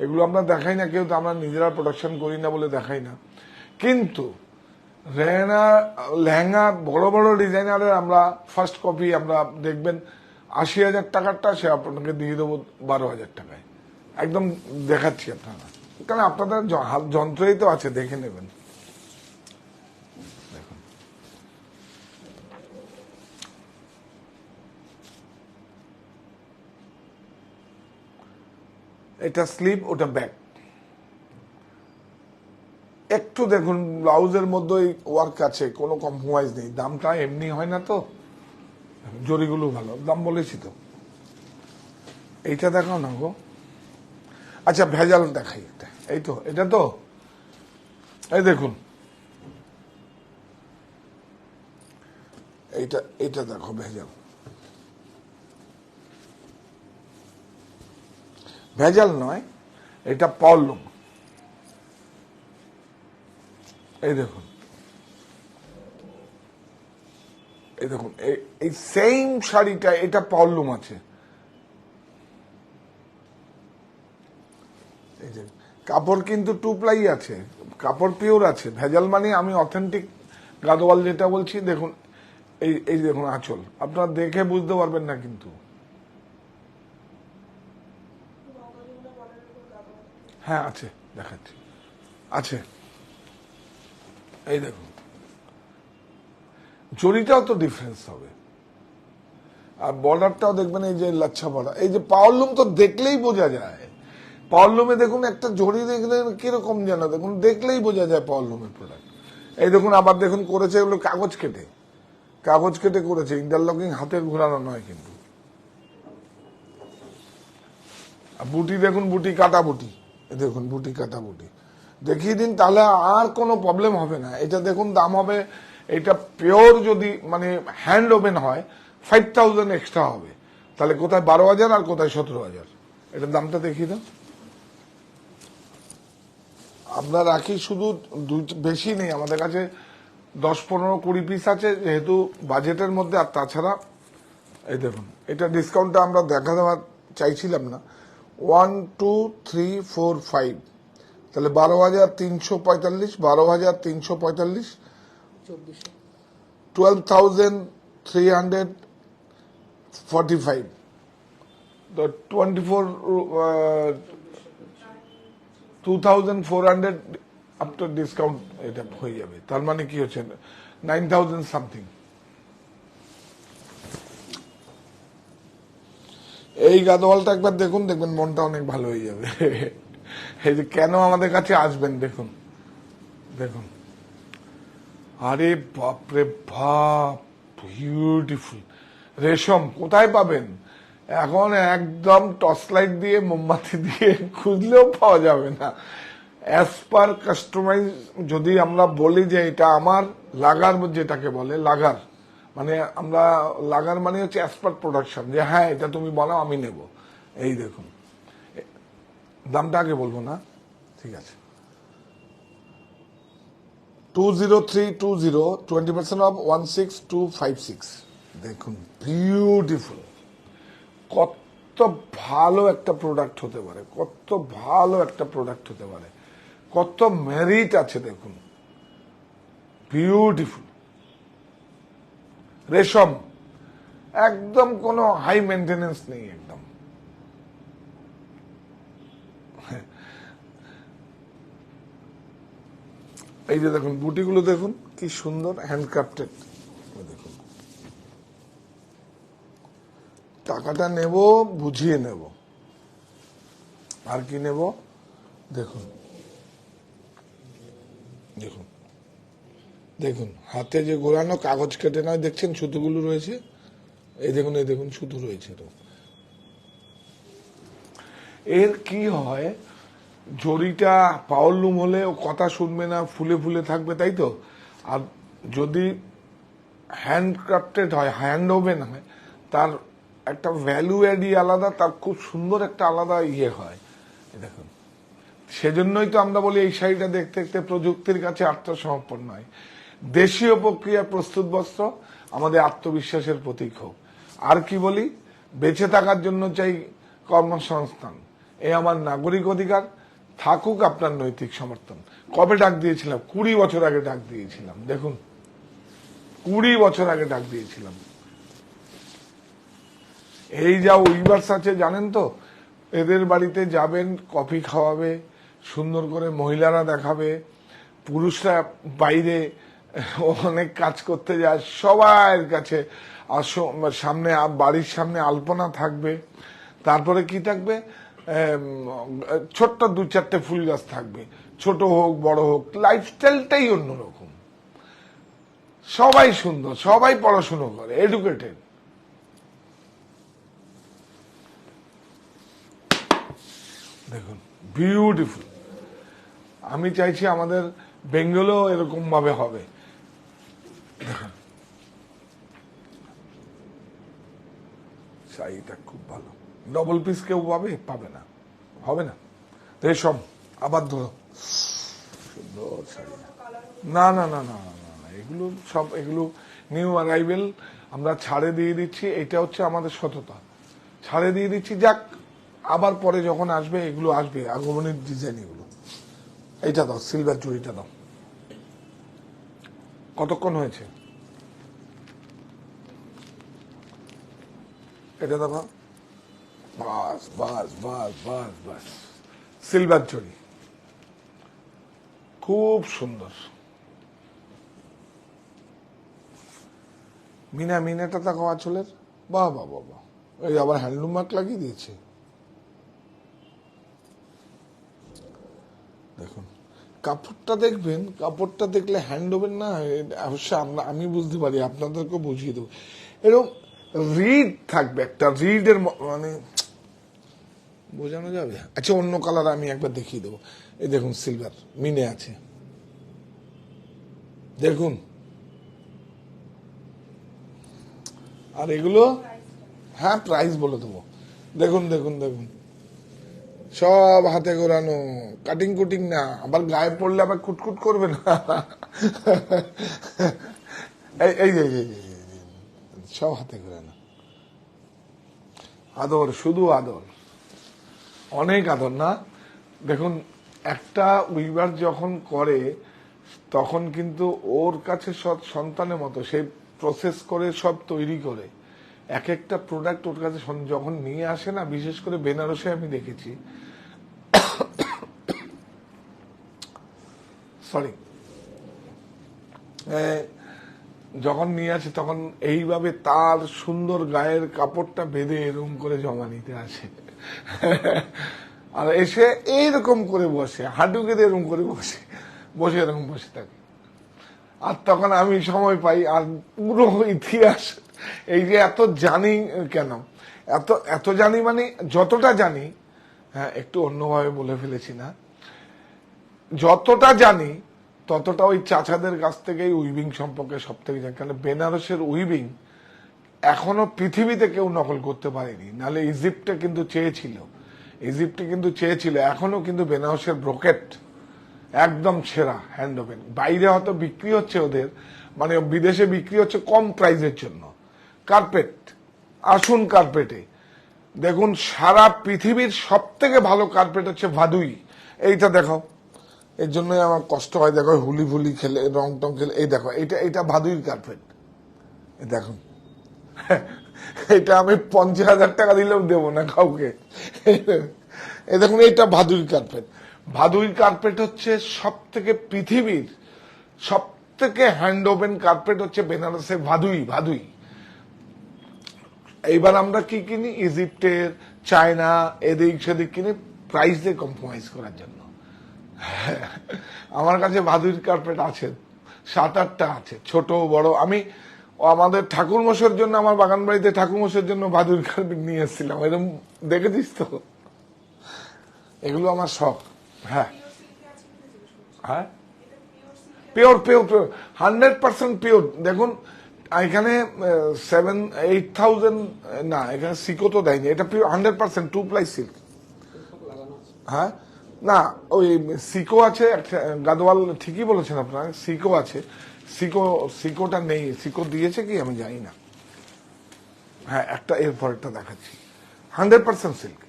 এগুলো আমরা দেখাই না কেউ, তো আমরা নিজেরা প্রোডাকশন করি না বলে দেখাই না, কিন্তু লেহেঙ্গা বড় বড় ডিজাইনারের আমরা ফার্স্ট কপি, আমরা দেখবেন 80,000 টাকারটা সে আপনাকে দিয়ে দেবো 12,000 টাকায়, একদম দেখাচ্ছি আপনারা। কারণ আপনাদের যন্ত্রই তো আছে, দেখে নেবেন। দেখুন এটা স্লিপ, ওটা ব্যাক। একটু দেখুন ব্লাউজের মধ্যে ওয়ার্ক আছে, কোনো কম্প্রোমাইজ নেই। দামটা এমনি হয় না তো, জরিগুলো ভালো, দাম বলেছি তো। এইটা দেখাও না গো। আচ্ছা ভেজাল দেখাই একটা, এই তো এটা তো, এই দেখুন এইটা, এটা দেখো ভেজাল, ভেজাল নয়, এটা পাওয়ারলুম। এই দেখুন, এই দেখুন, এই সেম শাড়িটা, এটা পাওয়ারলুম আছে। এই যে কাপড় কিন্তু টু প্লাই আছে, কাপড় পিওর আছে। ভেজাল মানে আমি অথেন্টিক গাদোয়াল যেটা বলছি, দেখুন এই এই দেখুন আঁচল, আপনারা দেখে বুঝতে পারবেন না কিন্তু। হ্যাঁ আছে, দেখাচ্ছি, আছে। এই দেখুন জরিটাও তো ডিফারেন্স হবে, আর বর্ডারটাও দেখবেন এই যে লাচ্ছা বর্ডার। এই যে পাওয়ারলুম তো দেখলেই বোঝা যায়। পাওয়ারলুমে দেখুন একটা জড়ি দেখলেন কিরকম যেন, দেখুন দেখলেই বোঝা যায় পাওয়ারলুমের প্রোডাক্ট। এই দেখুন আবার দেখুন করেছে এগুলো কাগজ কেটে, কাগজ কেটে করেছে, ইন্টারলকিং হাতে ঘোরানো নয় কিন্তু। বুটি দেখুন, বুটি কাটা বুটি, দেখুন বুটি কাটা বুটি দেখিয়ে দিন, তাহলে আর কোনো প্রবলেম হবে না। এটা দেখুন দাম হবে, এটা পিওর যদি মানে হ্যান্ড ওভেন হয় 5000 এক্সট্রা হবে। তাহলে কোথায় 12,000 আর কোথায় 17,000। এটার দামটা দেখিয়ে দাও। আমরা রাখি শুধু বেশি নেই আমাদের কাছে, 10, 15, 20 পিস আছে যেহেতু বাজেটের মধ্যে। আর তাছাড়া এই দেখুন, এটা ডিসকাউন্টটা আমরা দেখা দেওয়ার চাইছিলাম না। 1, 2, 3, 4, 5, তাহলে 12,345, 12,345, 12,345, তো 2,400 আফটার ডিসকাউন্ট এটা হয়ে যাবে। তার মানে কি হচ্ছে 9,000 সামথিং। এই গাদোয়ালটা একবার দেখুন, দেখবেন মনটা অনেক ভালো হয়ে যাবে। এই যে কেন আমাদের কাছে আসবেন, দেখুন দেখুন, আরে বাপরে বাপ, বিউটিফুল। রেশম কোথায় পাবেন এখন, একদম টর্চ লাইট দিয়ে মোমবাতি দিয়ে খুঁজলেও পাওয়া যাবে না। অ্যাজ পার কাস্টমাইজ যদি আমরা বলি যে এটা আমার লাগার, যেটাকে বলে লাগার, মানে আমরা লাগার মানে হচ্ছে অ্যাজ পার প্রোডাকশন, যে হ্যাঁ এটা তুমি বলো আমি নেব। এই দেখুন দামটা আগে বলবো না, ঠিক আছে। 20320, 20% অফ 16,256। দেখুন বিউটিফুল, কত ভালো একটা প্রোডাক্ট হতে পারে, কত ভালো একটা প্রোডাক্ট হতে পারে, কত মেরিট আছে দেখুন, বিউটিফুল। রেশম একদম কোনো হাই মেনটেনেন্স নেই একদম। এই যে দেখুন বুটিগুলো দেখুন কি সুন্দর, হ্যান্ডক্রাফটেড। দেখুন টাকাটা নেব বুঝিয়ে নেব, আর কি নেব দেখুন, দেখুন দেখুন হাতে যে গোলানো কাগজ কেটে নয়, দেখছেন সুতোগুলো রয়েছে, এই দেখুন, এই দেখুন সুতো রয়েছে। এর কি হয়, জরিটা পাওয়ারলুম হলে ও কথা শুনবে না, ফুলে ফুলে থাকবে, তাই তো। আর যদি হ্যান্ডক্রাফটেড হয়, হ্যান্ড ওভেন হয়, তার একটা ভ্যালু অ্যাডই আলাদা, তার খুব সুন্দর একটা আলাদা ইয়ে হয়। দেখুন সেজন্যই তো আমরা বলি এই শাড়িটা দেখতে দেখতে প্রযুক্তির কাছে আত্মসমর্পণ নয়, দেশীয় প্রক্রিয়া প্রস্তুত বস্ত্র আমাদের আত্মবিশ্বাসের প্রতীক হোক। আর কি বলি, বেঁচে থাকার জন্য চাই কর্মসংস্থান, এ আমার নাগরিক অধিকার, থাকুক আপনার নৈতিক সমর্থন। কবে ডাক দিয়েছিলাম? 20 বছর আগে ডাক দিয়েছিলাম। দেখুন 20 বছর আগে ডাক দিয়েছিলাম। এই যা উইভার্স আছে জানেন তো, এদের বাড়িতে যাবেন, কফি খাওয়াবে, সুন্দর করে মহিলারা দেখাবে, পুরুষরা বাইরে অনেক কাজ করতে যায়, সবার কাছে সামনে বাড়ির সামনে আলপনা থাকবে, তারপরে কি থাকবে, ছোট্ট 2-4টে ফুল গাছ থাকবে, ছোট হোক বড় হোক, লাইফস্টাইলটাই অন্যরকম। সবাই সুন্দর, সবাই পড়াশুনো করে, এডুকেটেড। দেখুন বিউটিফুল। আমি চাইছি আমাদের বেঙ্গলও এরকম ভাবে হবে। শাড়িটা খুব ভালো, ডবল পিস কেউ পাবে না, হবে না। রেশম আবার ধরো, সুন্দর শাড়ি। না না না না না না, এগুলো সব এগুলো নিউ অ্যারাইভেল, আমরা ছাড়ে দিয়ে দিচ্ছি। এটা হচ্ছে আমাদের সততা, ছাড়ে দিয়ে দিচ্ছি। যাক, আবার পরে যখন আসবে এগুলো আসবে, আগমনের ডিজাইন এগুলো। এইটা দাও, সিলভার চুড়িটা দাও। কতক্ষণ হয়েছে এটা দেখো, বাস বাস বাস বাস বাস। সিলভার চুড়ি খুব সুন্দর। মিনাটা দেখো আঁচলের, বাহ বাহ বাহ বাহ। ওই আবার হ্যান্ডলুম মার্ক লাগিয়ে দিয়েছে। দেখুন কাপড়টা দেখবেন, কাপড়টা দেখলে হ্যান্ড হবেন না, অবশ্য আমি বুঝতে পারি, আপনাদেরকে বুঝিয়ে দেবো। এরকম রিড থাকবে, একটা রিডের মানে বোঝানো যাবে। আচ্ছা অন্য কালার আমি একবার দেখিয়ে দেবো। এই দেখুন সিলভার মিনে আছে, দেখুন। আর এগুলো, হ্যাঁ প্রাইস বলে দেবো। দেখুন দেখুন দেখুন, সব হাতে ঘোরানো, কাটিং কুটিং না, আবার গায়ে পড়লে আবার কুটকুট করবে না। এই যে সব হাতে ঘোরানো, আদর, শুধু আদর, অনেক আদর না। দেখুন একটা উইভার যখন করে তখন কিন্তু ওর কাছে সব সন্তানের মতো, সেই প্রসেস করে সব তৈরি করে এক একটা প্রোডাক্ট ওর কাছে যখন নিয়ে আসে না, বিশেষ করে বেনারসে আমি দেখেছি, সরি, যখন নিয়ে আসে তখন এইভাবে তার সুন্দর গায়ের কাপড়টা বেঁধে এরকম করে জমা নিতে আসে। আর এসে এইরকম করে বসে, হাঁটু কেঁদে এরকম করে বসে বসে এরকম বসে থাকে। আর তখন আমি সময় পাই, আর পুরো ইতিহাস, এই যে এত জানি কেন, এত জানি মানে যতটা জানি, হ্যাঁ একটু অন্যভাবে বলে ফেলেছি না, যতটা জানি ততটা ওই চাচাদের কাছ থেকেই উইভিং সম্পর্কে সব থেকে জানি। কারণ বেনারসের উইভিং এখনো পৃথিবীতে কেউ নকল করতে পারেনি, নাহলে ইজিপ্টে কিন্তু চেয়েছিল, এখনো কিন্তু বেনারসের ব্রোকেট একদম সেরা হ্যান্ড ওভেন। বাইরে হয়তো বিক্রি হচ্ছে ওদের, মানে বিদেশে বিক্রি হচ্ছে কম প্রাইসের জন্য। কার্পেট, আসুন কার্পেটে দেখুন, সারা পৃথিবীর সব থেকে ভালো কার্পেট হচ্ছে ভাদুই। এইটা দেখো, এর জন্যই আমার কষ্ট হয়, দেখো হুলি ফুলি খেলে, রং টং খেলে। এই দেখো, এটা ভাদুইর কার্পেট, দেখুন। এটা আমি 50,000 টাকা দিলেও দেবো না কাউকে। এই দেখুন, এটা ভাদুইর কার্পেট। ভাদুইর কার্পেট হচ্ছে সব থেকে পৃথিবীর সব থেকে হ্যান্ড ওভেন কার্পেট হচ্ছে বেনারসের ভাদুই। এইবার আমরা কি কিনি, ইজিপ্টের, চায়না, এদিক সেদিক কিনি প্রাইস দিয়ে কম্প্রোমাইজ করার জন্য। আমার কাছে ভাদুইর কার্পেট আছে, 7-8টা আছে, ছোট বড়। আমি আমাদের ঠাকুর মশাইয়ের জন্য, আমার বাগান বাড়িতে ঠাকুর মশাইয়ের জন্য ভাদুইর কার্পেট নিয়ে এসেছিলাম। এরকম দেখেছিস তো, এগুলো আমার শখ। হ্যাঁ হ্যাঁ, পিওর 100% পিওর। দেখুন এখানে 7-8,000 না, এখানে সিকো তো দেয়নি, এটা পিওর 100% 2-ply সিল্ক। হ্যাঁ না, ওই সিকো আছে গাদওয়াল, ঠিকই বলেছেন আপনারা, সিকো আছে। সিকোটা নেই, সিকো দিয়েছে কি আমি জানি না। হ্যাঁ একটা এরপর একটা দেখাচ্ছি, 100% সিল্ক।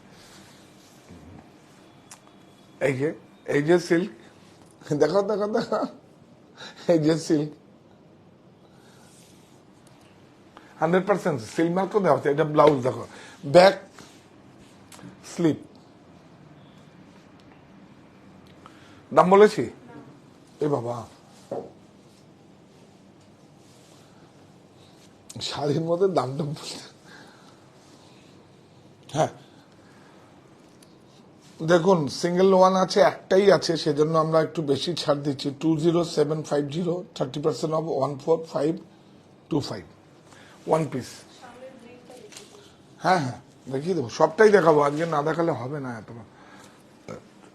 এই যে সিল্ক, দেখো, এই যে সিল্ক 100% সিল্ক মার্কও দেওয়া হচ্ছে। এটা ব্লাউজ দেখো, ব্যাক স্লিপ, দাম বলেছি? এ বাবা, শাড়ির মধ্যে দামটা হ্যাঁ দেখুন, সিঙ্গেল ওয়ান আছে, একটাই আছে, সেজন্য আমরা একটু বেশি ছাড় দিচ্ছি। 20750, 30% অফ 14525, ওয়ান পিস। হ্যাঁ হ্যাঁ, দেখিয়ে দেবো, সবটাই দেখাবো আজকে, না দেখালে হবে না এত।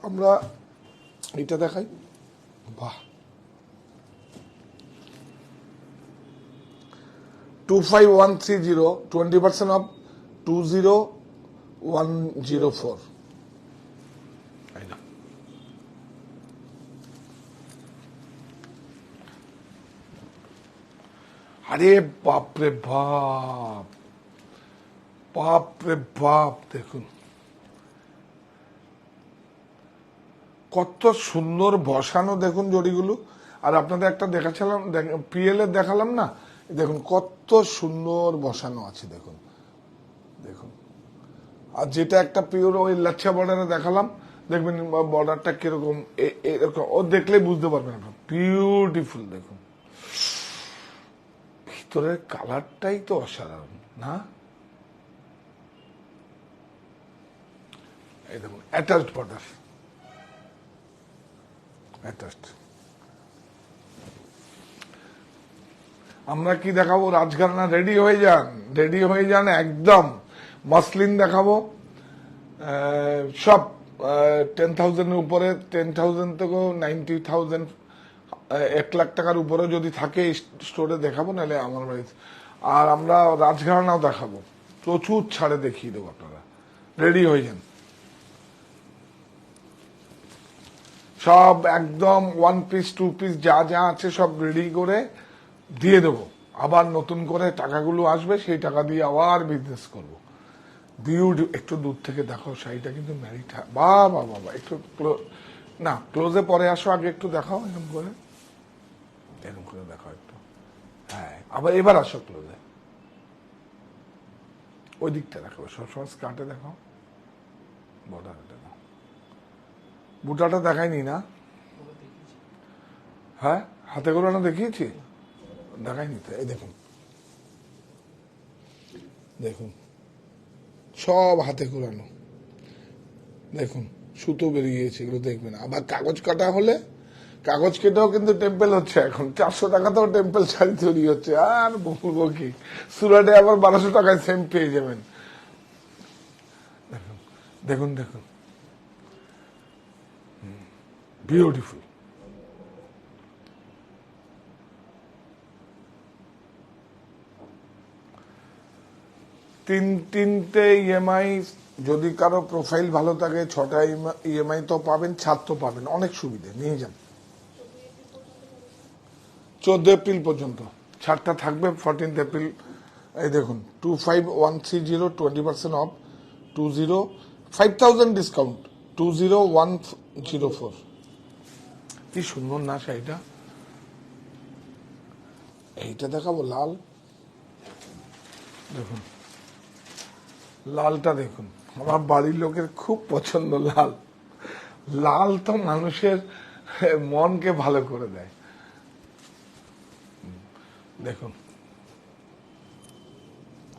আমরা এটা দেখাই, বাহ, 25130, 20% অফ 20104। আরে বাপরে বাপ, বাপরে বাপ, দেখুন কত সুন্দর বসানো, দেখুন জড়িগুলো। আর আপনাদের একটা দেখাচ্ছিলাম, পিএল এর দেখালাম না, দেখুন কত সুন্দর বসানো আছে, দেখুন দেখুন। আর যেটা একটা পিওর ওই লাচ্ছা বর্ডারে দেখালাম, দেখবেন বর্ডারটা কিরকম, এরকম ও দেখলে বুঝতে পারবেন আপনার, বিউটিফুল। দেখুন ভিতরের কালারটাই তো অসাধারণ না? এই দেখুন অ্যাটাচড বর্ডার, অ্যাটাচড। আমরা কি দেখাবো? রাজঘরানা, রেডি হয়ে যান, রেডি হয়ে যান একদম। মসলিন দেখাবো, সব 10,000 উপরে, 10,000 থেকেও 90,000, 1 লাখ টাকার উপরে যদি থাকে স্টোরে দেখাবো, নাহলে আমার বাড়িতে। আর আমরা রাজঘরানাও দেখাবো, প্রচুর ছাড়ে দেখিয়ে দেবো, আপনারা রেডি হয়ে যান। সব একদম ওয়ান পিস, টু পিস, যা যা আছে সব রেডি করে দিয়ে দেবো। আবার নতুন করে টাকাগুলো আসবে, সেই টাকা দিয়ে আবার বিজনেস করবো। বিউটি, একটু দূর থেকে দেখো শাড়িটা কিন্তু ম্যারিড। বাবা বাবা, একটু না ক্লোজে পরে আসো, আগে একটু দেখাও, এরকম করে, এরকম করে দেখাও একটু। হ্যাঁ, আবার এবার আসো ক্লোজে, ওই দিকটা দেখাবো, সবসময় স্কার্টে দেখাও, বর্ডারে দেখাও। বুটাটা দেখায়নি না? হ্যাঁ, হাতে গোড়ানো দেখিয়েছি, দেখায়নি তো। এই দেখুন, দেখুন সব হাতে ঘোরানো, দেখুন সুতো বেরিয়েছে, এগুলো দেখবেন। আবার কাগজ কাটা হলে, কাগজ কেটেও কিন্তু টেম্পেল হচ্ছে এখন, 400 টাকাতেও টেম্পেল শাড়ি তৈরি হচ্ছে। আর বলবো কি, সুরাটে আবার 1200 টাকায় সেম পেয়ে যাবেন। দেখুন দেখুন দেখুন, বিউটিফুল। তিনটে ইএমআই, যদি কারো প্রোফাইল ভালো থাকে 6টা ইএমআই তো পাবেন, ছাড় তো পাবেন, অনেক সুবিধে, নিয়ে যান। 14 এপ্রিল পর্যন্ত ছাড়টা থাকবে, 14 এপ্রিল। এই দেখুন 25130, 20% অফ, 5,000 ডিসকাউন্ট, 20104। কি সুন্দর না শাড়িটা। এইটা দেখাবো, লাল, দেখুন লালটা দেখুন, আমার বাড়ির লোকের খুব পছন্দ লাল। লাল তো মানুষের মনকে ভালো করে দেয়। দেখুন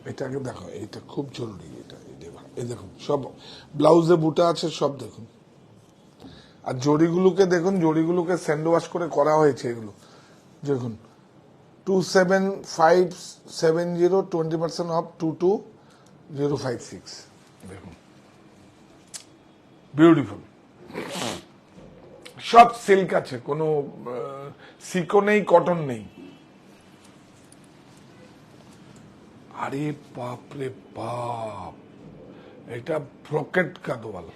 এটাকে দেখো, এটা খুব জরুরি, এটা এই দেখুন, সব ব্লাউজে বুটা আছে, সব দেখুন। আর জড়িগুলোকে দেখুন, জড়িগুলোকে স্যান্ড ওয়াশ করে করা হয়েছে এগুলো, দেখুন 27570, 20% অফ, 22056। দেখুন বিউটিফুল, সব সিল্ক আছে, কোনো সিকো নেই, কটন নেই। আরে বাপ রে বাপ, এটা ব্রকেট গাদোয়াল,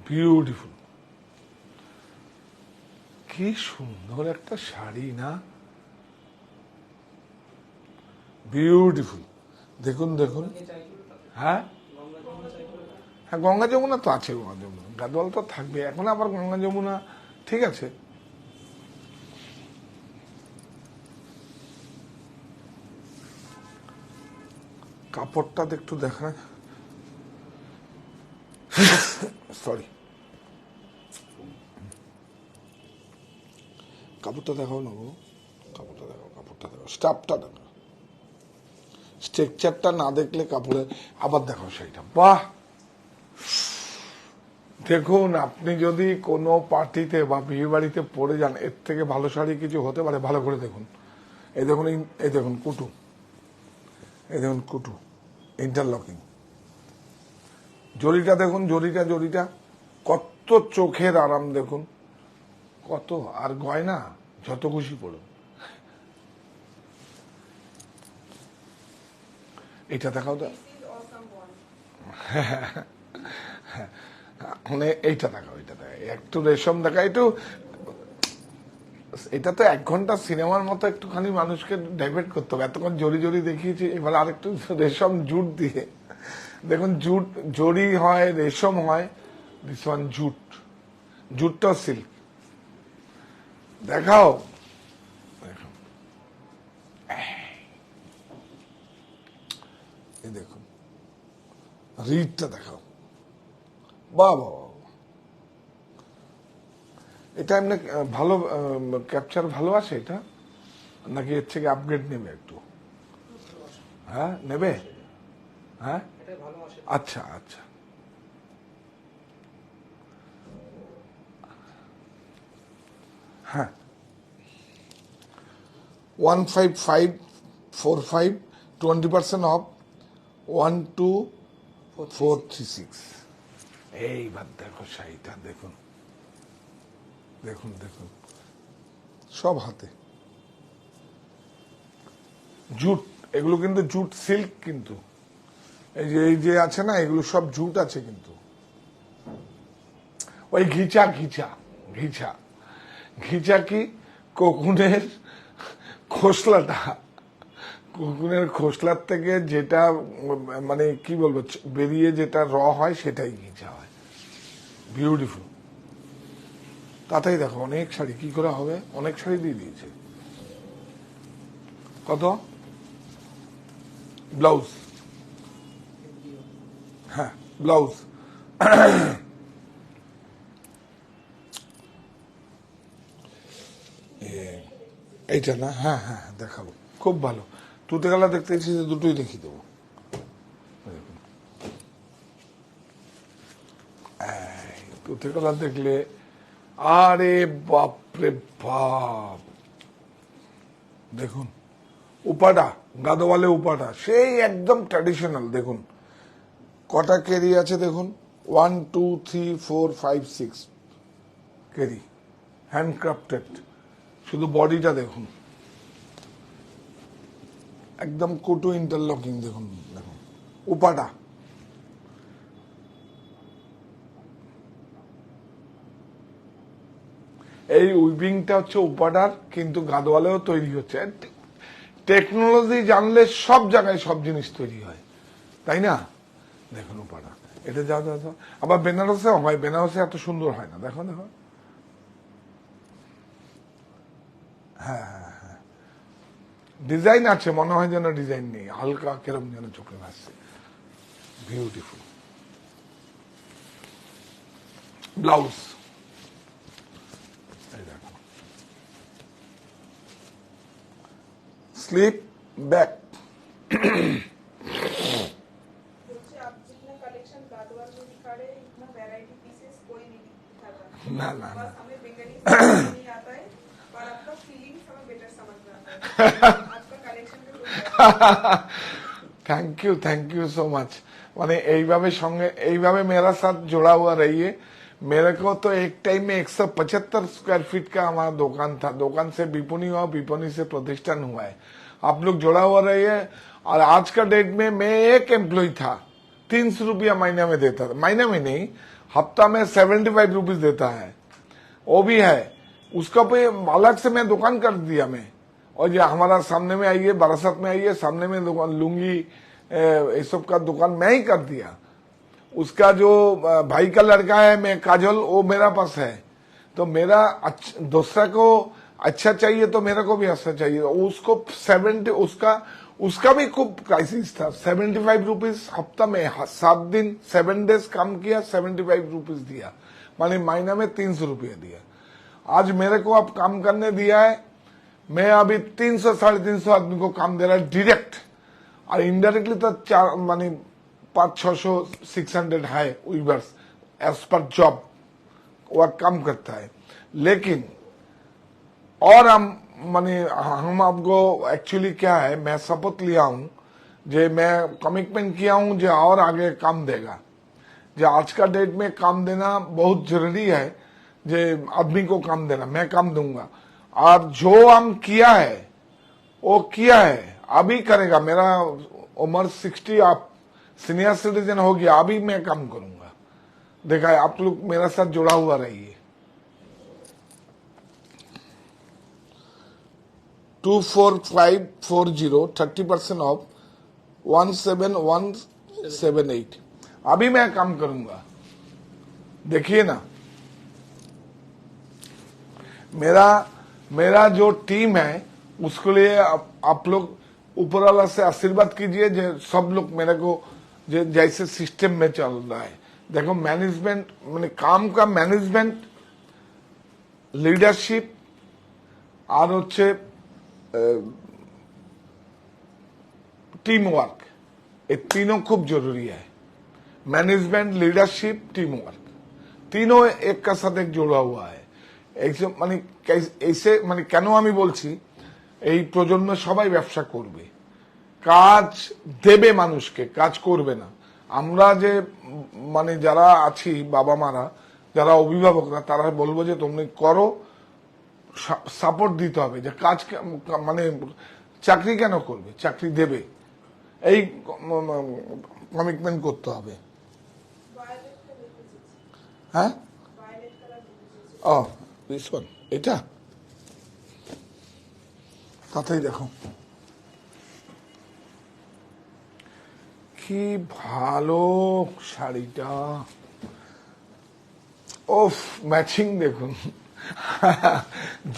বিউটিফুল। কি সুন্দর একটা শাড়ি না? বিউটিফুল, দেখুন দেখুন। হ্যাঁ হ্যাঁ, গঙ্গা যমুনা তো আছে, গঙ্গা যমুনা, গাদোয়াল তো থাকবে, এখন আবার গঙ্গা যমুনা, ঠিক আছে। কাপড়টা একটু দেখা, সরি, কাপড়টা দেখাও না গো, কাপড়টা দেখাও, কাপড়টা দেখাও, স্টাফটা দেখাও, স্ট্রাকচারটা না দেখলে কাপড়ে আবার দেখাও সেইটা। বাহ, দেখুন আপনি যদি কোনো পার্টিতে বা বিয়ে বাড়িতে পরে যান, এর থেকে ভালো শাড়ি কিছু হতে পারে? ভালো করে দেখুন, এই দেখুন, এই দেখুন কুটু, এই দেখুন কুটু ইন্টারলকিং, জরিটা দেখুন, জরিটা জরিটা কত চোখের আরাম দেখুন, কত, আর গয়না যত খুশি পড়ুন। এটা দেখাও তো, মানে এইটা দেখাও, এইটা দেখা, একটু রেশম দেখা, একটু, এটা তো 1 ঘন্টা সিনেমার মতো একটুখানি মানুষকে ডাইভার্ট করতে হবে, এতক্ষণ জড়ি জড়ি দেখিয়েছি, এবার আরেকটু রেশম জুট দিয়ে দেখুন, জুট জড়ি হয়, রেশম হয়, দিস ওয়ান জুট, জুটটাও সিল্ক দেখাও, এই দেখুন রিডটা দেখাও, বাহ বাহ, এটা এমনি ভালো ক্যাপচার ভালো আছে এটা, নাকি এর থেকে আপগ্রেড নেবে একটু? হ্যাঁ নেবে, হ্যাঁ আচ্ছা আচ্ছা, হ্যাঁ 15545 20% অফ 12436। এইবার দেখো শাড়িটা দেখুন, দেখুন দেখুন, সব হাতে জুট, এগুলো কিন্তু জুট সিল্ক, কিন্তু এই যে আছে না, এগুলো সব জুট আছে, কিন্তু ওই ঘিচা ঘিচা ঘিচা ঘিচা কি, কোকুনের খোসলাটা, কোকুনের খোসলার থেকে যেটা মানে কি বলবো বেরিয়ে যেটা হয় সেটাই ঘিচা হয়, বিউটিফুল। তাতেই দেখো অনেক শাড়ি, কি করে হবে, অনেক শাড়ি দিয়ে দিয়েছে। কত? ব্লাউজ, হ্যাঁ ব্লাউজ, এইটা না, হ্যাঁ হ্যাঁ দেখাবো, খুব ভালো। তুতে গেলা দেখতে ইচ্ছি, দুটোই দেখিয়ে দেবো। তুতে গেলা দেখলে, আরে বাপরে বাপ, দেখুন উপাটা, গাদোয়ালে উপাটা, সেই একদম ট্র্যাডিশনাল। দেখুন কটা কেরি আছে দেখুন, 1 2 3 4 5 6 কেরি, হ্যান্ডক্রাফটেড, শুধু বডিটা দেখুন, একদম কুটু ইন্টারলকিং, দেখুন দেখুন উপাটা, এই উইভিংটা হচ্ছে উপাটার, কিন্তু গাদোয়ালেও তৈরি হচ্ছে। টেকনোলজি জানলে সব জায়গায় সব জিনিস তৈরি হয়, তাই না? দেখুন উপাটা, এটা যাও যাও যাও, আবার বেনারসে হয়, বেনারসে এত সুন্দর হয় না, দেখো দেখো, হ্যাঁ হ্যাঁ হ্যাঁ, ডিজাইন আছে, মনে হয় যেন ডিজাইন নেই, হালকা কেরম যেন চোখে ভাসছে, বিউটিফুল। ব্লাউজ, এই দেখো, স্লিপ ব্যাক, না না না, थैंक यू सो मच। माने এইভাবে সঙ্গে এইভাবে मेरा साथ जुड़ा हुआ रहिए। मेरे को तो एक टाइम में 175 स्क्वायर फीट का हमारा दुकान था, दुकान से विपणी हुआ, विपणी से प्रतिष्ठान हुआ है। आप लोग जुड़ा हुआ रहिए। और आज का डेट में मैं एक एम्प्लॉय था, 300 रुपया महीने में देता था, महीने में नहीं, हफ्ता में 75 रुपीज देता है, वो भी है। उसका पे अलग से मैं दुकान कर दिया मैं, और ये हमारा सामने में आइए, बारासात में आइए, सामने में दुकान, लुंगी ये सब का दुकान मैं ही कर दिया। उसका जो भाई का लड़का है, मैं काजल, वो मेरा पास है। तो मेरा दूसरा को अच्छा चाहिए तो मेरे को भी अच्छा चाहिए। उसको 70, उसका भी खूब क्राइसिस था। 75 रुपीज हफ्ता में, 7 दिन 7 डेज काम किया, 75 रुपीज दिया, माने महीना में 300 रुपया दिया। आज मेरे को अब काम करने दिया है, मैं अभी 300 350 आदमी को काम दे रहा है डायरेक्ट, और इनडायरेक्टली तो 4 मानी 500 600 है वीवर्स एज पर जॉब वह काम करता है। लेकिन और हम आपको एक्चुअली क्या है, मैं शपथ लिया हूं, जो मैं कमिटमेंट किया हूं जो और आगे काम देगा, जो आज का डेट में काम देना बहुत जरूरी है, जो आदमी को काम देना, मैं काम दूंगा। और जो हम किया है वो किया है, अभी करेगा। मेरा उम्र 60 आप सीनियर सिटीजन हो गया, अभी मैं काम करूंगा। देखा है, आप लोग मेरे साथ जुड़ा हुआ रहिए। 24540 30% ऑफ 17178, अभी मैं काम करूंगा। देखिए ना, मेरा जो टीम है उसके लिए आप लोग ऊपर वाला से आशीर्वाद कीजिए, जो सब लोग मेरे को जैसे सिस्टम में चल रहा है। देखो मैनेजमेंट, मैंने काम का मैनेजमेंट, लीडरशिप और होच्छे टीम वर्क, ये तीनों खूब जरूरी है। मैनेजमेंट, लीडरशिप, टीम वर्क, तीनों एक का साथ एक जोड़ा हुआ है। ऐसे কেন আমি বলছি, এই প্রজন্ম সবাই ব্যবসা করবে, কাজ দেবে মানুষকে, কাজ করবে না। আমরা যে যারা আছি বাবা মারা, যারা অভিভাবকরা, তারা বলবো যে তুমি করো, সাপোর্ট দিতে হবে। যে কাজ চাকরি কেন করবে, চাকরি দেবে, এই কমিটমেন্ট করতে হবে। হ্যাঁ, ও দিস ওয়ান, এটা তাতেই দেখো কি ভালো শাড়িটা, ওফ ম্যাচিং দেখুন।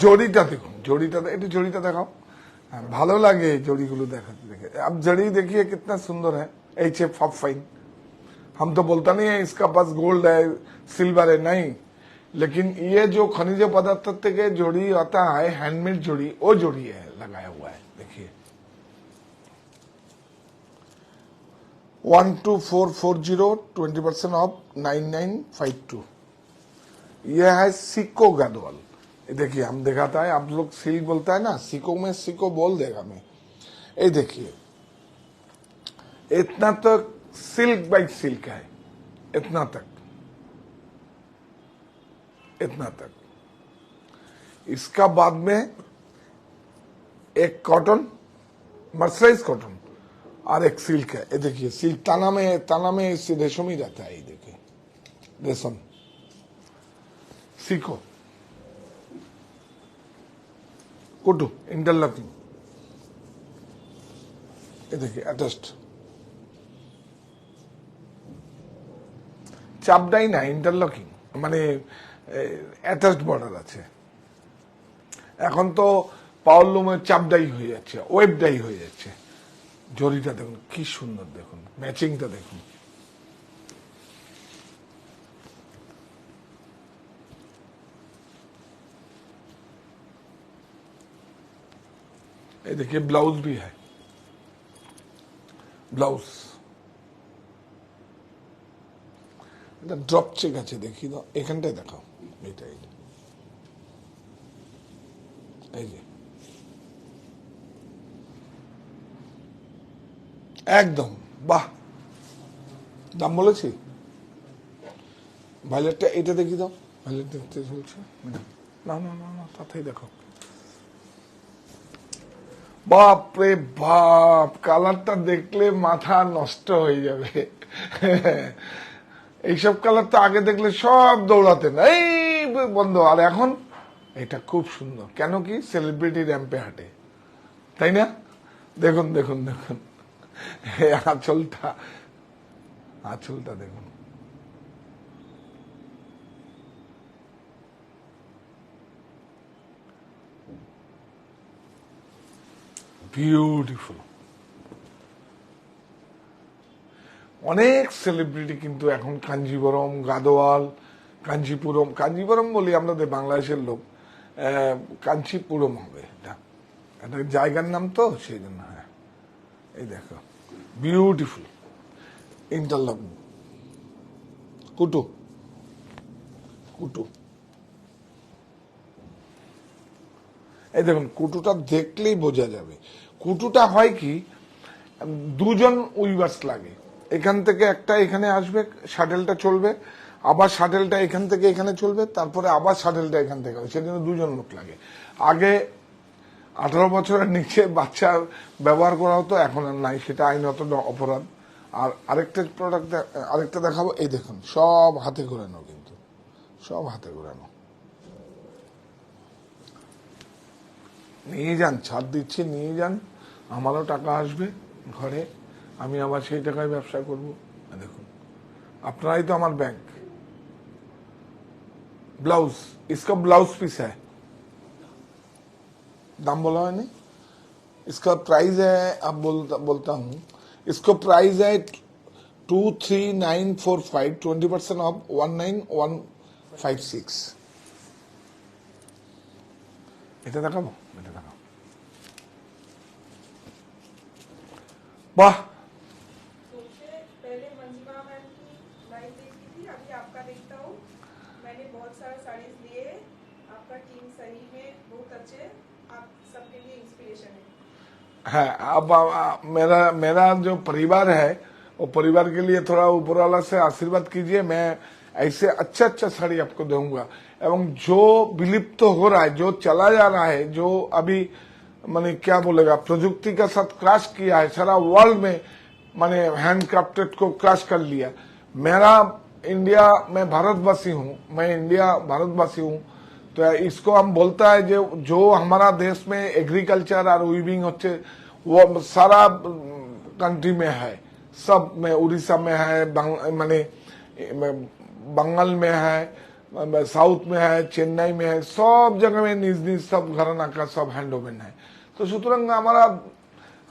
জড়িটা দেখুন, জড়িটা একটু জড়িটা দেখাও, ভালো লাগে জড়িগুলো দেখাতে। দেখে अब जड़ी देखिए कितना सुंदर है, एच ऑफ फाइन। हम तो बोलता नहीं है इसका पास गोल्ड है सिल्वर है, नहीं, लेकिन ये जो खनिज पदार्थ के जोड़ी आता है, हैंडमेड जोड़ी, वो जोड़ी है लगाया हुआ है। देखिए 12440 20% ऑफ 9952, ये है सिको गदवाल। देखिए हम दिखाता है, आप लोग सिल्क बोलता है ना, सिको में सिको बोल देगा मैं। ये देखिए इतना तक सिल्क बाई सिल्क है, इतना तक, इतना तक। इसका बाद में एक कॉटन, मर्सराइज कॉटन, और एक सिल्क है। ये देखिए सिल्क ताना में इससे रेशम ही रहता है। ये देखिए रेशम, सीखो, कुटू, इंटरलॉकिंग, ये देखिए अटैच्ड, চাপডাই না, ইন্টারলকিং, অ্যাটাচড বর্ডার আছে। এখন তো পাওয়ারলুমের চাপডাই হয়ে যাচ্ছে, ওয়েবডাই হয়ে যাচ্ছে। জরিটা দেখুন কি সুন্দর, দেখুন ম্যাচিংটা দেখুন। ये देखिए ब्लाउज भी है, ব্লাউজ এটা ড্রপ চেক আছে, দেখি দাও, এখানটায় দেখাও, এটা এই যে একদম বাহ। দাম বলেছি, ভাইলেটটা এটা দেখি দাও, ভাইলেট দেখতে চলছে না, না না না, তাতেই দেখো, বাপ রে বাপ, কালারটা দেখলে মাথা নষ্ট হয়ে যাবে। এইসব কালার তো আগে দেখলে সব দৌড়াতেন, এই বন্ধ। আর এখন এটা খুব সুন্দর, কেন কি সেলিব্রিটি র্যাম্পে হাঁটে, তাই না? দেখুন দেখুন দেখুন, আঁচলটা, আঁচলটা দেখুন, বিউটিফুল। অনেক সেলিব্রিটি কিন্তু এখন কাঞ্জিবরম, গাদোয়াল, কাঞ্জিপুরম, কাঞ্জিবরম বলি আমাদের বাংলাদেশের লোক, কাঞ্চিপুরম হবে এটা, এটা জায়গার নাম তো সেই জন্য। হ্যাঁ এই দেখো বিউটিফুল ইন্টারলক কুটু কুটু, এই দেখুন কুটুটা দেখলেই বোঝা যাবে। কুটুটা হয় কি, দুজন উইভার্স লাগে, এখান থেকে একটা এখানে আসবে, শাটেলটা চলবে, আবার শাটেলটা এখান থেকে এখানে চলবে, তারপরে আবার শাটেলটা এখান থেকে, সেজন্য দুজন লোক লাগে। আগে 18 বছরের নিচে বাচ্চা ব্যবহার করা হতো, এখন আর নাই, সেটা আইনত অপরাধ। আর আরেকটা প্রোডাক্ট আরেকটা দেখাবো, এই দেখুন সব হাতে ঘোরানো, কিন্তু সব হাতে ঘোরানো। নিয়ে যান, ছাড় দিচ্ছি, নিয়ে যান, আমারও টাকা আসবে ঘরে, আমি আবার সেই টাকায় ব্যবসা করব। দেখুন আপনারাই তো আমার ব্যাংক। ब्लाउज, इसका ब्लाउज पीस है, दाम बोला मैंने, इसका प्राइस है, अब बोलता हूँ, इसको प्राइस है 23945, 20% ऑफ 19156। এটা দেখাবো, এটা দেখাবো, বাহ। पहले मंजिमा मैम की लाइव देखती थी, अभी आपका देखता हूँ। मैंने बहुत सारे साड़ीज लिए, आपका टीम सही में बहुत अच्छे, आप सबके लिए इंस्पिरेशन है। है अब मेरा मेरा जो परिवार है, वो परिवार के लिए थोड़ा ऊपर वाला से आशीर्वाद कीजिए, मैं ऐसे अच्छा अच्छा साड़ी आपको दूंगा। एवं जो विलुप्त तो हो रहा है, जो चला जा रहा है, जो अभी माने क्या बोलेगा, प्रजुक्ति का साथ क्रैश किया है सारा वर्ल्ड में, माने हैंडक्राफ्टेड को क्रैश कर लिया। मेरा इंडिया, मैं भारतवासी हूँ, मैं इंडिया भारतवासी हूँ, तो इसको हम बोलता है जो हमारा देश में एग्रीकल्चर और वीविंग होते, वो सारा कंट्री में है, सब में, उड़ीसा में है, माने बंगाल में है, साउथ में है, चेन्नई में है, सब जगह में निज निज सब घराना का सब हैंडओवन है। तो सुतरां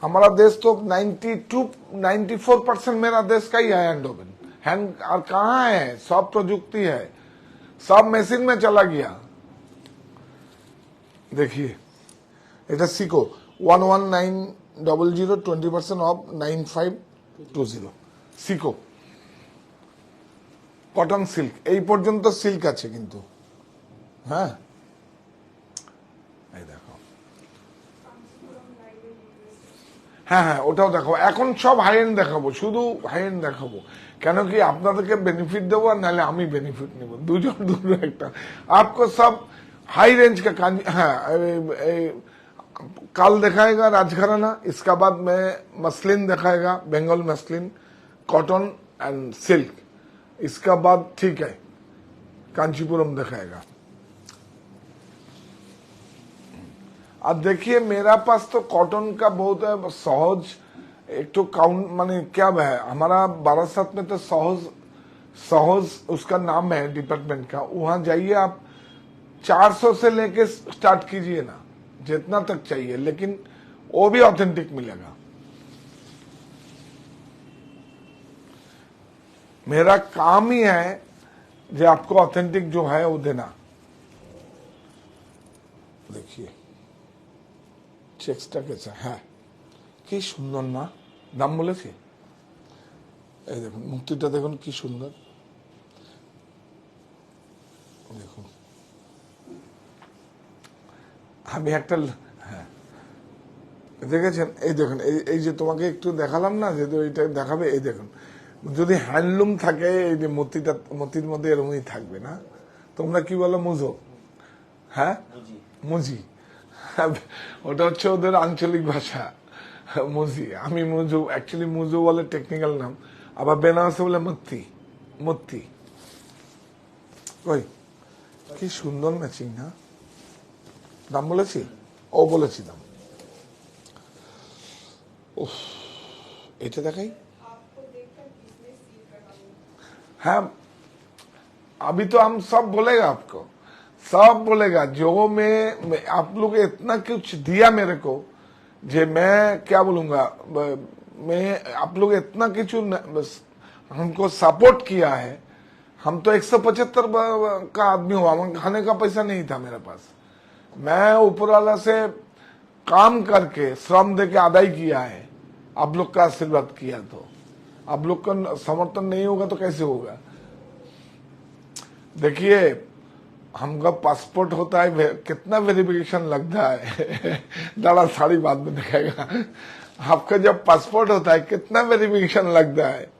हमारा देश तो 94% मेरा देश का ही है हैंडओवन। हैंड और कहाँ है, सब प्रजुक्ति है, सब मशीन में चला गया। देखिए এটা সিকো 11900, 20% অফ 9520, সিকো কটন সিল্ক, এই পর্যন্ত সিল্ক আছে কিন্তু। হ্যাঁ এই দেখো, হ্যাঁ হ্যাঁ ওটাও দেখো, এখন সব হাই এন্ড দেখাবো, শুধু হাই এন্ড দেখাবো, কেন কি আপনাদেরকে বেনিফিট দেবো, আর নাহলে আমি বেনিফিট নেব, দুজন দুটো একটা। आपको सब हाई रेंज का हाँ कल दिखाएगा राजघराना, इसका बाद में मसलिन दिखाएगा, Bengal muslin, cotton and silk, इसका बाद ठीक है कांचीपुरम दिखाएगा। अब देखिए मेरा पास तो कॉटन का बहुत है, सहज एक तो काउंट माने क्या है, हमारा बारासात में तो सहज उसका नाम है डिपार्टमेंट का, वहां जाइए आप 400 से लेके स्टार्ट कीजिए ना, जितना तक चाहिए, लेकिन वो भी ऑथेंटिक मिलेगा। मेरा काम ही है जो आपको ऑथेंटिक जो है वो देना। देखिए চেক্সটা कैसा है, কি সুন্দর না, দাম বলেছি, এই দেখুন মুক্তিটা দেখুন কি সুন্দর, দেখুন আমি একটা, হ্যাঁ দেখেছেন, এই দেখুন এই যে তোমাকে একটু দেখালাম না, যেহেতু এইটা দেখাবে, এই দেখুন যদি হ্যান্ডলুম থাকে, এই যে মতির মধ্যে এরকমই থাকবে না, তোমরা কি বলো, মুজো, হ্যাঁ মুজি, ওটা হচ্ছে ওদের আঞ্চলিক ভাষা মুজি, আমি মুজো, অ্যাকচুয়ালি মুজো বলে টেকনিক্যাল নাম, আবার বেনারসে বলে মত্তি। ওই কি সুন্দর ম্যাচিং না, দাম বলেছি, ও বলেছি দাম, উফ এটা দেখাই। हाँ अभी तो हम सब बोलेगा, आपको सब बोलेगा, जो मैं आप लोग इतना कुछ दिया मेरे को, जे मैं क्या बोलूंगा, मैं आप लोग इतना कुछ हमको सपोर्ट किया है, हम तो 175 का आदमी हुआ, खाने का पैसा नहीं था मेरे पास, मैं ऊपर वाला से काम करके श्रम दे के अदाई किया है, आप लोग का आशीर्वाद किया, तो आप लोग का समर्थन नहीं होगा तो कैसे होगा। देखिए हमका पासपोर्ट होता है, कितना वेरिफिकेशन लगता है दादा सारी बात में दिखाएगा। आपका जब पासपोर्ट होता है कितना वेरिफिकेशन लगता है,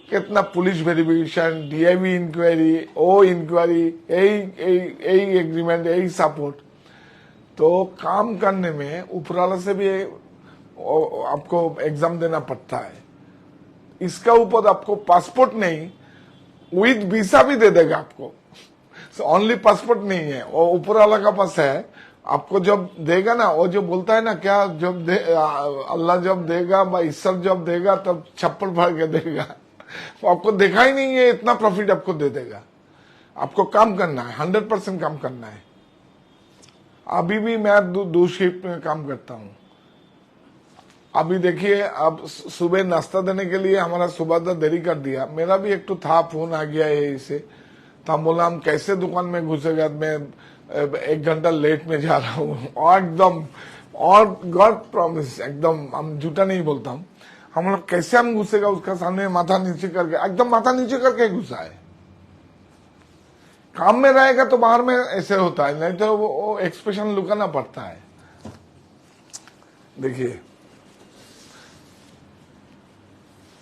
कितना पुलिस वेरिफिकेशन, डीआईवी इंक्वायरी, ओ इंक्वायरी, यही एग्रीमेंट, यही सपोर्ट। तो काम करने में ऊपरवाला से भी आपको एग्जाम देना पड़ता है। इसका ऊपर आपको पासपोर्ट नहीं, विद वीसा भी दे देगा आपको। ओनली पासपोर्ट नहीं है, वो ऊपर वाला का पास है। आपको जब देगा ना, वो जो बोलता है ना क्या, जब अल्लाह जब देगा বা ईश्वर जब देगा तब छप्पड़ भर के देगा। वो आपको देखा ही नहीं है, इतना प्रॉफिट आपको दे देगा। आपको काम करना है, 100% काम करना है। अभी भी मैं दो शिफ्ट में काम करता हूँ। अभी देखिए, अब सुबह नाश्ता देने के लिए हमारा सुबह देरी कर दिया, मेरा भी एक तो था, फोन आ गया है इसे, तो हम बोला हम कैसे दुकान में घुसेगा, मैं 1 घंटा लेट में जा रहा हूँ। और एकदम, और गॉड प्रॉमिस, एकदम हम झूठा नहीं बोलता हूँ, हम लोग कैसे हम घुसेगा उसका सामने, माथा नीचे करके, एकदम माथा नीचे करके घुसा है। काम में रहेगा तो बाहर में ऐसे होता है, नहीं तो वो एक्सप्रेशन लुकाना पड़ता है। देखिए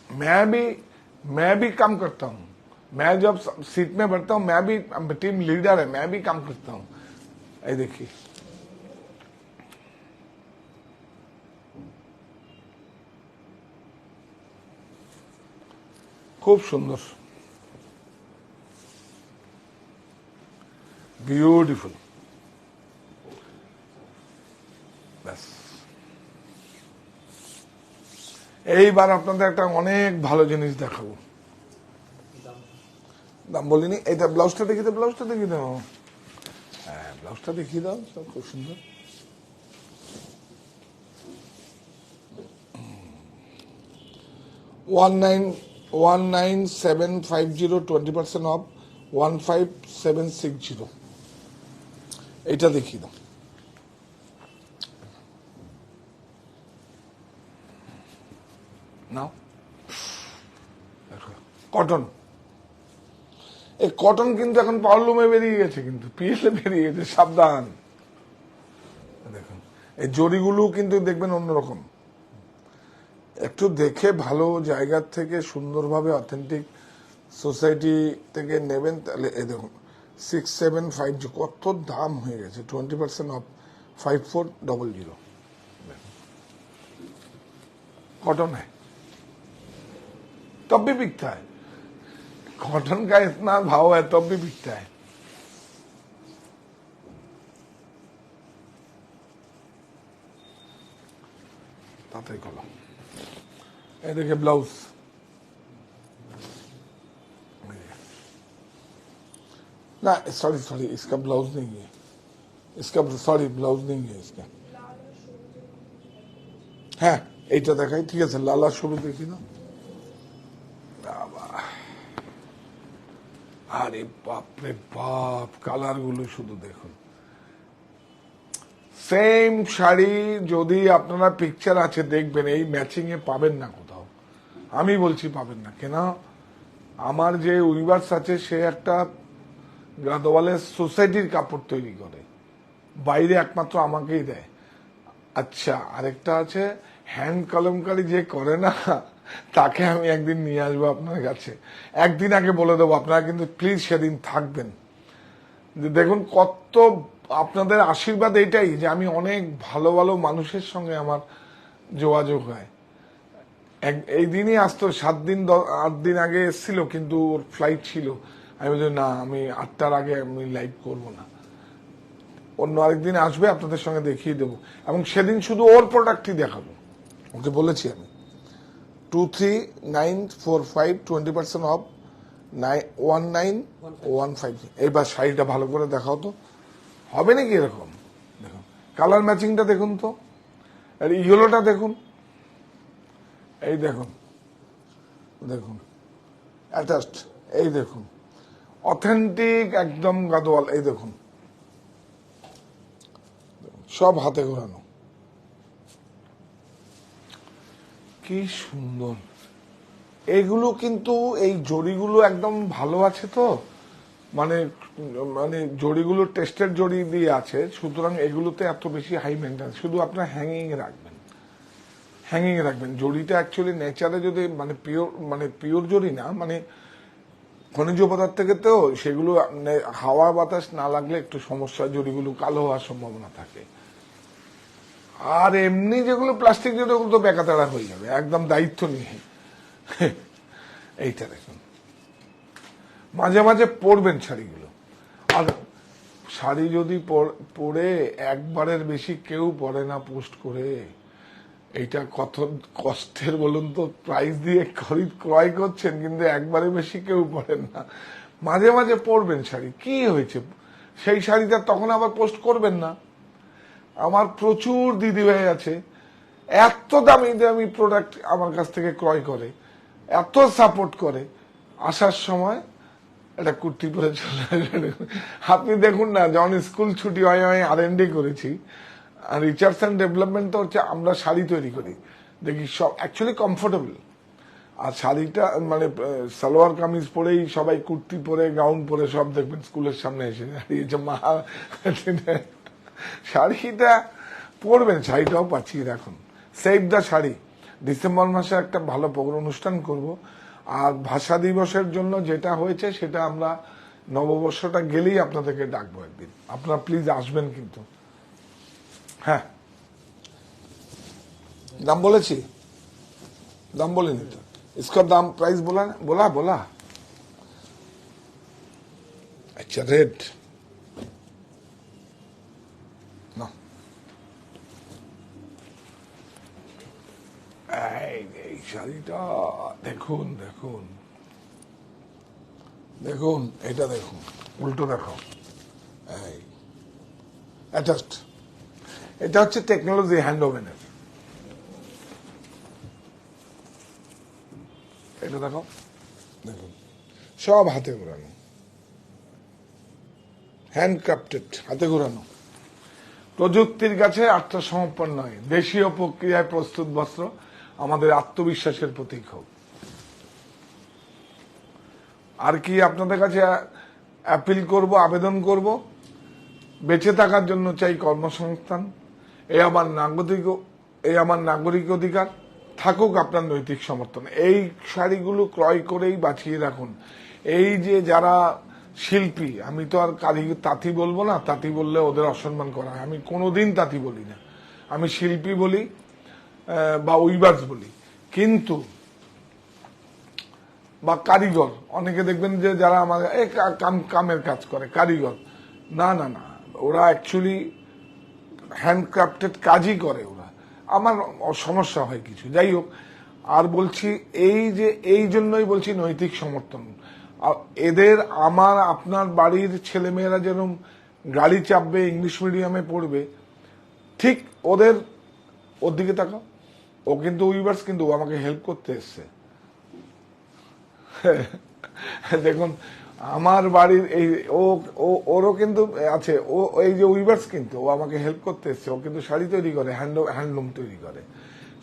मैं भी काम करता हूं, मैं जब सीट में बैठता हूं, मैं भी टीम लीडर है, मैं भी काम करता हूं। ये देखिए खूब सुंदर, বিউটিফুল। ব্যাস, এইবার আপনাদের একটা অনেক ভালো জিনিস দেখাবো। দাম বলিনি, এইটা ব্লাউজটা দেখিয়ে দাও, ব্লাউজটা দেখিয়ে দাও, হ্যাঁ ব্লাউজটা দেখিয়ে দাও, সব খুব সুন্দর। $19,750 20% অফ, 15,760। এটা দেখিয়ে দাও। নাও, কটন। এই কটন কিন্তু এখন পাওয়ারলুমে বেরিয়ে গেছে, কিন্তু পিএলএ বেরিয়ে গেছে, সাবধান। দেখুন এই জরিগুলো কিন্তু দেখবেন অন্যরকম, একটু দেখে ভালো জায়গা থেকে সুন্দরভাবে অথেন্টিক সোসাইটি থেকে নেবেন, তাহলে এই দেখুন 6750, কত দাম হয়ে গেছে, 20% অফ, 5400। कॉटन है तब भी बिकता है, कॉटन का इतना भाव है तब भी बिकता है। ताते कलो, ये देखिए ब्लाउज, ना सॉरी इसका ब्लाउज नहीं है, इसका सॉरी ब्लाउज नहीं है इसका। হ্যাঁ এইটা দেখাই, ঠিক আছে, লালা শুরু দেখি না। আরে বাপরে বাপ, কালার গুলো শুধু দেখুন। সেম শাড়ি যদি আপনারা পিকচার আছে দেখবেন, এই ম্যাচিং এ পাবেন না কোথাও, আমি বলছি পাবেন না। কেন, আমার যে উইভার্স আছে সে একটা গাদওয়ালের সোসাইটির কাপড় তৈরি করে, বাইরে একমাত্র আমাকেই দেয়। আচ্ছা, আরেকটা আছে হ্যান্ড কলমকারি যে করে না, তাকে আমি একদিন নিয়ে আসবো আপনার কাছে, একদিন আগে বলে দেবো, আপনারা কিন্তু প্লিজ সেদিন থাকবেন। দেখুন কত আপনাদের আশীর্বাদ এইটাই যে আমি অনেক ভালো ভালো মানুষের সঙ্গে আমার যোগাযোগ হয়। এই দিনই আসতো, 7 দিন 8 দিন আগে এসেছিল, কিন্তু ওর ফ্লাইট ছিল। আমি বলছি না, আমি 8টার আগে আমি লাইভ করবো না, অন্য আরেকদিন আসবে, আপনাদের সঙ্গে দেখিয়ে দেবো, এবং সেদিন শুধু ওর প্রোডাক্টই দেখাবো। ওকে বলেছি আমি 23,945 20% অফ, 19,150। এইবার শাড়িটা ভালো করে দেখাও তো, হবে নাকি এরকম? দেখুন কালার ম্যাচিংটা দেখুন তো, আর ইয়েলোটা দেখুন, এই দেখুন, দেখুন অ্যাটাচড, এই দেখুন অথেন্টিক একদম গাদোয়াল, এই দেখুন সব হাতে ঘোরানো, কি সুন্দর। এগুলো কিন্তু এই জড়িগুলো একদম ভালো আছে তো, মানে মানে জড়িগুলো টেস্টেড জড়ি দিয়ে আছে, সুতরাং এগুলোতে এত বেশি হাই মেনটেন্স। শুধু আপনার হ্যাঙ্গিং এ রাখবেন, হ্যাঙ্গিং এ রাখবেন। জড়িটা অ্যাকচুয়ালি নেচারে যদি মানে পিওর জড়ি না, মানে খনিজ পদার্থ থেকে তো সেগুলো হাওয়া বাতাস না লাগলে একটু সমস্যা, জড়িগুলো কালো হওয়ার সম্ভাবনা থাকে। আর এমনি যেগুলো প্লাস্টিক জড়ি ওগুলো তো বেকাতাড়া হয়ে যাবে, একদম দায়িত্ব নিয়ে। এইটা দেখুন, মাঝে মাঝে পরবেন শাড়িগুলো। আর শাড়ি যদি পরে একবারের বেশি কেউ পরে না পোস্ট করে, এইটা কত কষ্টের বলুন তো। প্রাইস দিয়ে ক্রয় করছেন কিন্তু একবারে বেশি কেউ পরেন না। মাঝে মাঝে পরবেন শাড়ি, কি হয়েছে, সেই শাড়িটা তখন আবার পোস্ট করবেন না। আমার প্রচুর দিদিভাই আছে, এত দামি দামি প্রোডাক্ট আমার কাছ থেকে ক্রয় করে, এত সাপোর্ট করে, আসার সময় একটা কুর্তি পরে চলে আসবে। আপনি দেখুন না, যখন স্কুল ছুটি হয় আমি R&D করেছি, আর রিসার্চ অ্যান্ড ডেভেলপমেন্ট তো হচ্ছে আমরা শাড়ি তৈরি করি, দেখি সব অ্যাকচুয়ালি কমফোর্টেবল। আর শাড়িটা মানে সালোয়ার কামিজ পরেই সবাই কুর্তি পরে গাউন পরে সব দেখবেন স্কুলের সামনে এসে দাঁড়িয়েছে। মা শাড়িটা পরবেন, শাড়িটাও পাচ্ছি রাখুন। সেভ দ্য শাড়ি, ডিসেম্বর মাসে একটা ভালো অনুষ্ঠান করব। আর ভাষা দিবসের জন্য যেটা হয়েছে সেটা আমরা নববর্ষটা গেলেই আপনাদেরকে ডাকবো একদিন, আপনারা প্লিজ আসবেন কিন্তু। হ্যাঁ, দাম বলেছি, দাম বলিনি তো। इसका दाम प्राइस बोला ना? बोला अच्छा, रेट ना। এই শাড়িটা দেখুন দেখুন দেখুন, এটা দেখুন, উল্টো দেখো। এই অ্যাটাচড, এটা হচ্ছে টেকনোলজি হ্যান্ড ওভেনের। এটা দেখো, দেখুন সব হাতে ঘোরানো, হ্যান্ডক্রাফটেড, হাতে ঘোরানো। প্রযুক্তির কাছে আত্মসমর্পণ নয়, দেশীয় প্রক্রিয়ায় প্রস্তুত বস্ত্র আমাদের আত্মবিশ্বাসের প্রতীক হোক। আর কি আপনাদের কাছে অ্যাপিল করব, আবেদন করব, বেঁচে থাকার জন্য চাই কর্মসংস্থান, এই আমার নাগরিক অধিকার, থাকুক আপনার নৈতিক সমর্থন। এই শাড়িগুলো ক্রয় করেই বাঁচিয়ে রাখুন। এই যে যারা শিল্পী, আমি তো আর তাঁতি বলবো না, তাঁতি বললে ওদের অসম্মান করা হয়, আমি কোনোদিন তাঁতি বলি না, আমি শিল্পী বলি বা উইভার্স বলি। কিন্তু বা কারিগর, অনেকে দেখবেন যে যারা আমাদের কামের কাজ করে, কারিগর, না না না, ওরা অ্যাকচুয়ালি হ্যান্ডক্রাফটেড কাজই করে ওরা। আমার সমস্যা হয় কিছু, যাই হোক। আর বলছি এই জন্যই বলছি নৈতিক সমর্থন। এদের আপনার বাড়ির ছেলেমেয়েরা যেরকম গাড়ি চাপবে, ইংলিশ মিডিয়ামে পড়বে, ঠিক ওর দিকে তাকাও। ও কিন্তু উইভার্স, কিন্তু ও আমাকে হেল্প করতে এসছে। দেখুন আমার বাড়ির ওরও কিন্তু আছে, ও এই যে উইভার্স, কিন্তু ও আমাকে হেল্প করতে এসছে। ও কিন্তু শাড়ি তৈরি করে, হ্যান্ডলুম তৈরি করে।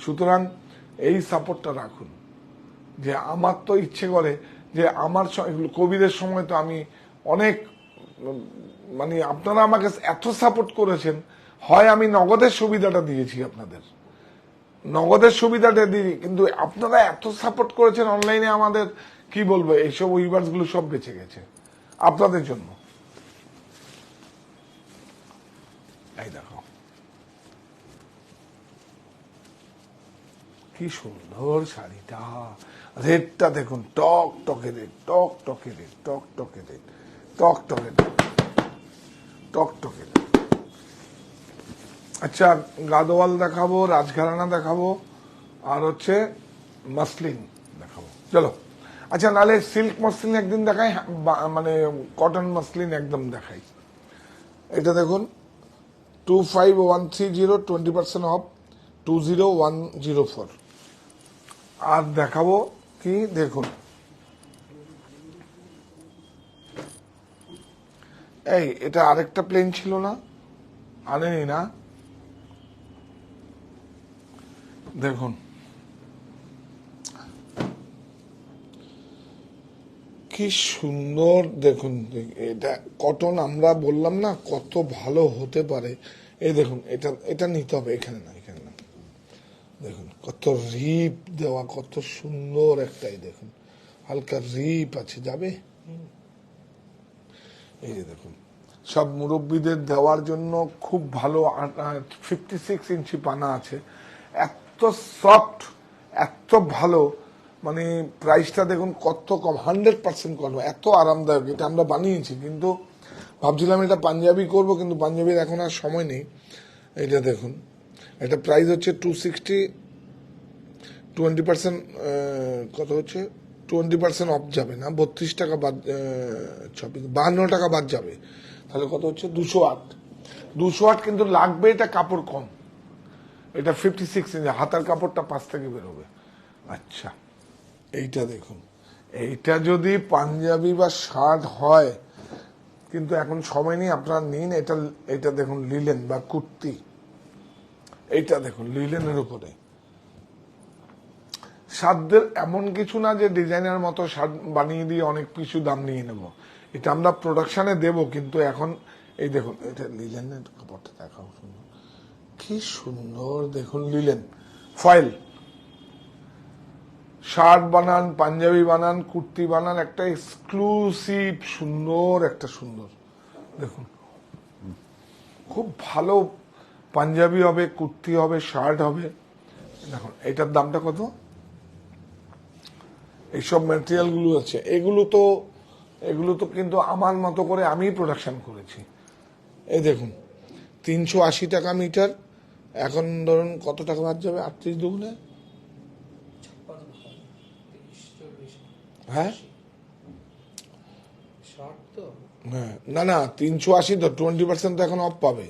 সুতরাং এই সাপোর্টটা রাখুন। যে আমার তো ইচ্ছে করে যে আমার কোভিডের সময় তো আমি অনেক, মানে আপনারা আমাকে এত সাপোর্ট করেছেন, হয় আমি নগদের সুবিধাটা দিয়েছি আপনাদের, নগদের সুবিধাটা দিই, কিন্তু আপনারা এত সাপোর্ট করেছেন অনলাইনে, আমাদের কি বলবো, এইসব উইভার্স গুলো সব বেঁচে গেছে আপনাদের জন্য। এই দেখো কি সুন্দর শাড়িটা, রেটটা দেখুন, টক টকে রেট, টক টকে রেট, টক টকে রেট, টক টকে রেট, টক টকে রেট। আচ্ছা, গাদোয়াল দেখাবো, রাজঘরানা দেখাবো, আর হচ্ছে মাসলিন দেখাবো, চলো। আচ্ছা, নালে সিল্ক মসলিন একদিন দেখাই, মানে কটন মসলিন একদম দেখাই। এটা দেখুন 25130, 20% অফ, 20104। আর দেখাবো কি দেখুন, এটা আরেকটা প্লেন ছিল না, আনেনি না, দেখুন কি সুন্দর, দেখুন এটা কটন, আমরা বললাম না কত ভালো হতে পারে। এই দেখুন এটা এটা নিতে হবে, এখানে না, এখানে না, দেখুন কত রিপ দেওয়া, কত সুন্দর একটাই, দেখুন হালকা রিপ আছে, যাবে। এই যে দেখুন সব মুরব্বীদের দেওয়ার জন্য খুব ভালো 56 ইঞ্চি পানা আছে, এত সফট, এত ভালো, মানে প্রাইসটা দেখুন কত কম, 100% কম, এত আরামদায়ক। এটা আমরা বানিয়েছি, কিন্তু ভাবছিলাম এটা পাঞ্জাবি করব, কিন্তু পাঞ্জাবির এখন আর সময় নেই। এটা দেখুন, এটা প্রাইস হচ্ছে 260, 20% কত হচ্ছে, 20% অফ যাবে না, 32 টাকা বাদ, 52 টাকা বাদ যাবে, তাহলে কত হচ্ছে 208। 208 কিন্তু লাগবে, এটা কাপড় কম, এটা 56 ইঞ্চি, হাতার কাপড়টা 5 থেকে বেরোবে। আচ্ছা এইটা দেখুন, এইটা যদি পাঞ্জাবি বা শার্ট হয়, কিন্তু এখন সময় নেই, আপনারা নিন এটা। এটা দেখুন লিলেন বা কুর্তি, এইটা দেখুন লিলেনের উপরে, সাধ্যের এমন কিছু না যে ডিজাইনার মতো শার্ট বানিয়ে দিয়ে অনেক কিছু দাম নিয়ে নেব, এটা আমরা প্রোডাকশনে দেব, কিন্তু এখন এই দেখুন এটা লিলেনের কাপড়টা দেখাও, সুন্দর, কি সুন্দর, দেখুন লিলেন ফয়েল, শার্ট বানান, পাঞ্জাবি বানান, কুর্তি বানান, একটা এক্সক্লুসিভ সুন্দর, একটা সুন্দর, দেখুন খুব ভালো পাঞ্জাবি হবে, কুর্তি হবে, শার্ট হবে। দেখুন এটার দামটা কত, এইসব ম্যাটেরিয়াল গুলো আছে, এগুলো তো কিন্তু আমার মতো করে আমি প্রোডাকশন করেছি। এই দেখুন 380 টাকা মিটার, এখন ধরুন কত টাকা বাদ যাবে, 38 দুগুণে, হ্যাঁ হ্যাঁ, না না 380 তো 20% তো এখন অফ পাবে।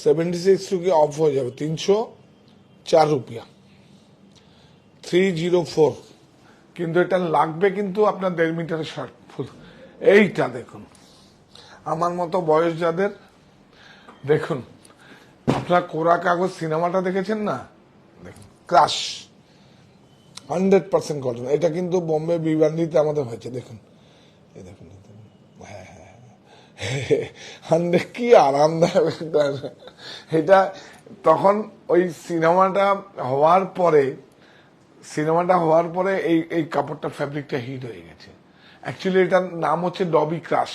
76 রুপি অফ হয়ে যাবে, 304 রুপিয়া, 304। কিন্তু এটা লাগবে কিন্তু আপনার 1.5 মিটারের শার্ট ফুল। এইটা দেখুন আমার মতো বয়স যাদের, দেখুন আপনার কোরা কাগজ সিনেমাটা দেখেছেন না, দেখুন ক্রাশ 100% কটন, এটা কিন্তু বোম্বে বিবান্ডিতে আমাদের হয়েছে, দেখুন এই দেখুন, হ্যাঁ হ্যাঁ হ্যাঁ, কি আরামদায়ক এটা। তখন ওই সিনেমাটা হওয়ার পরে এই এই কাপড়টা, ফ্যাব্রিকটা হিট হয়ে গেছে। অ্যাকচুয়ালি এটার নাম হচ্ছে ডবি ক্রাশ,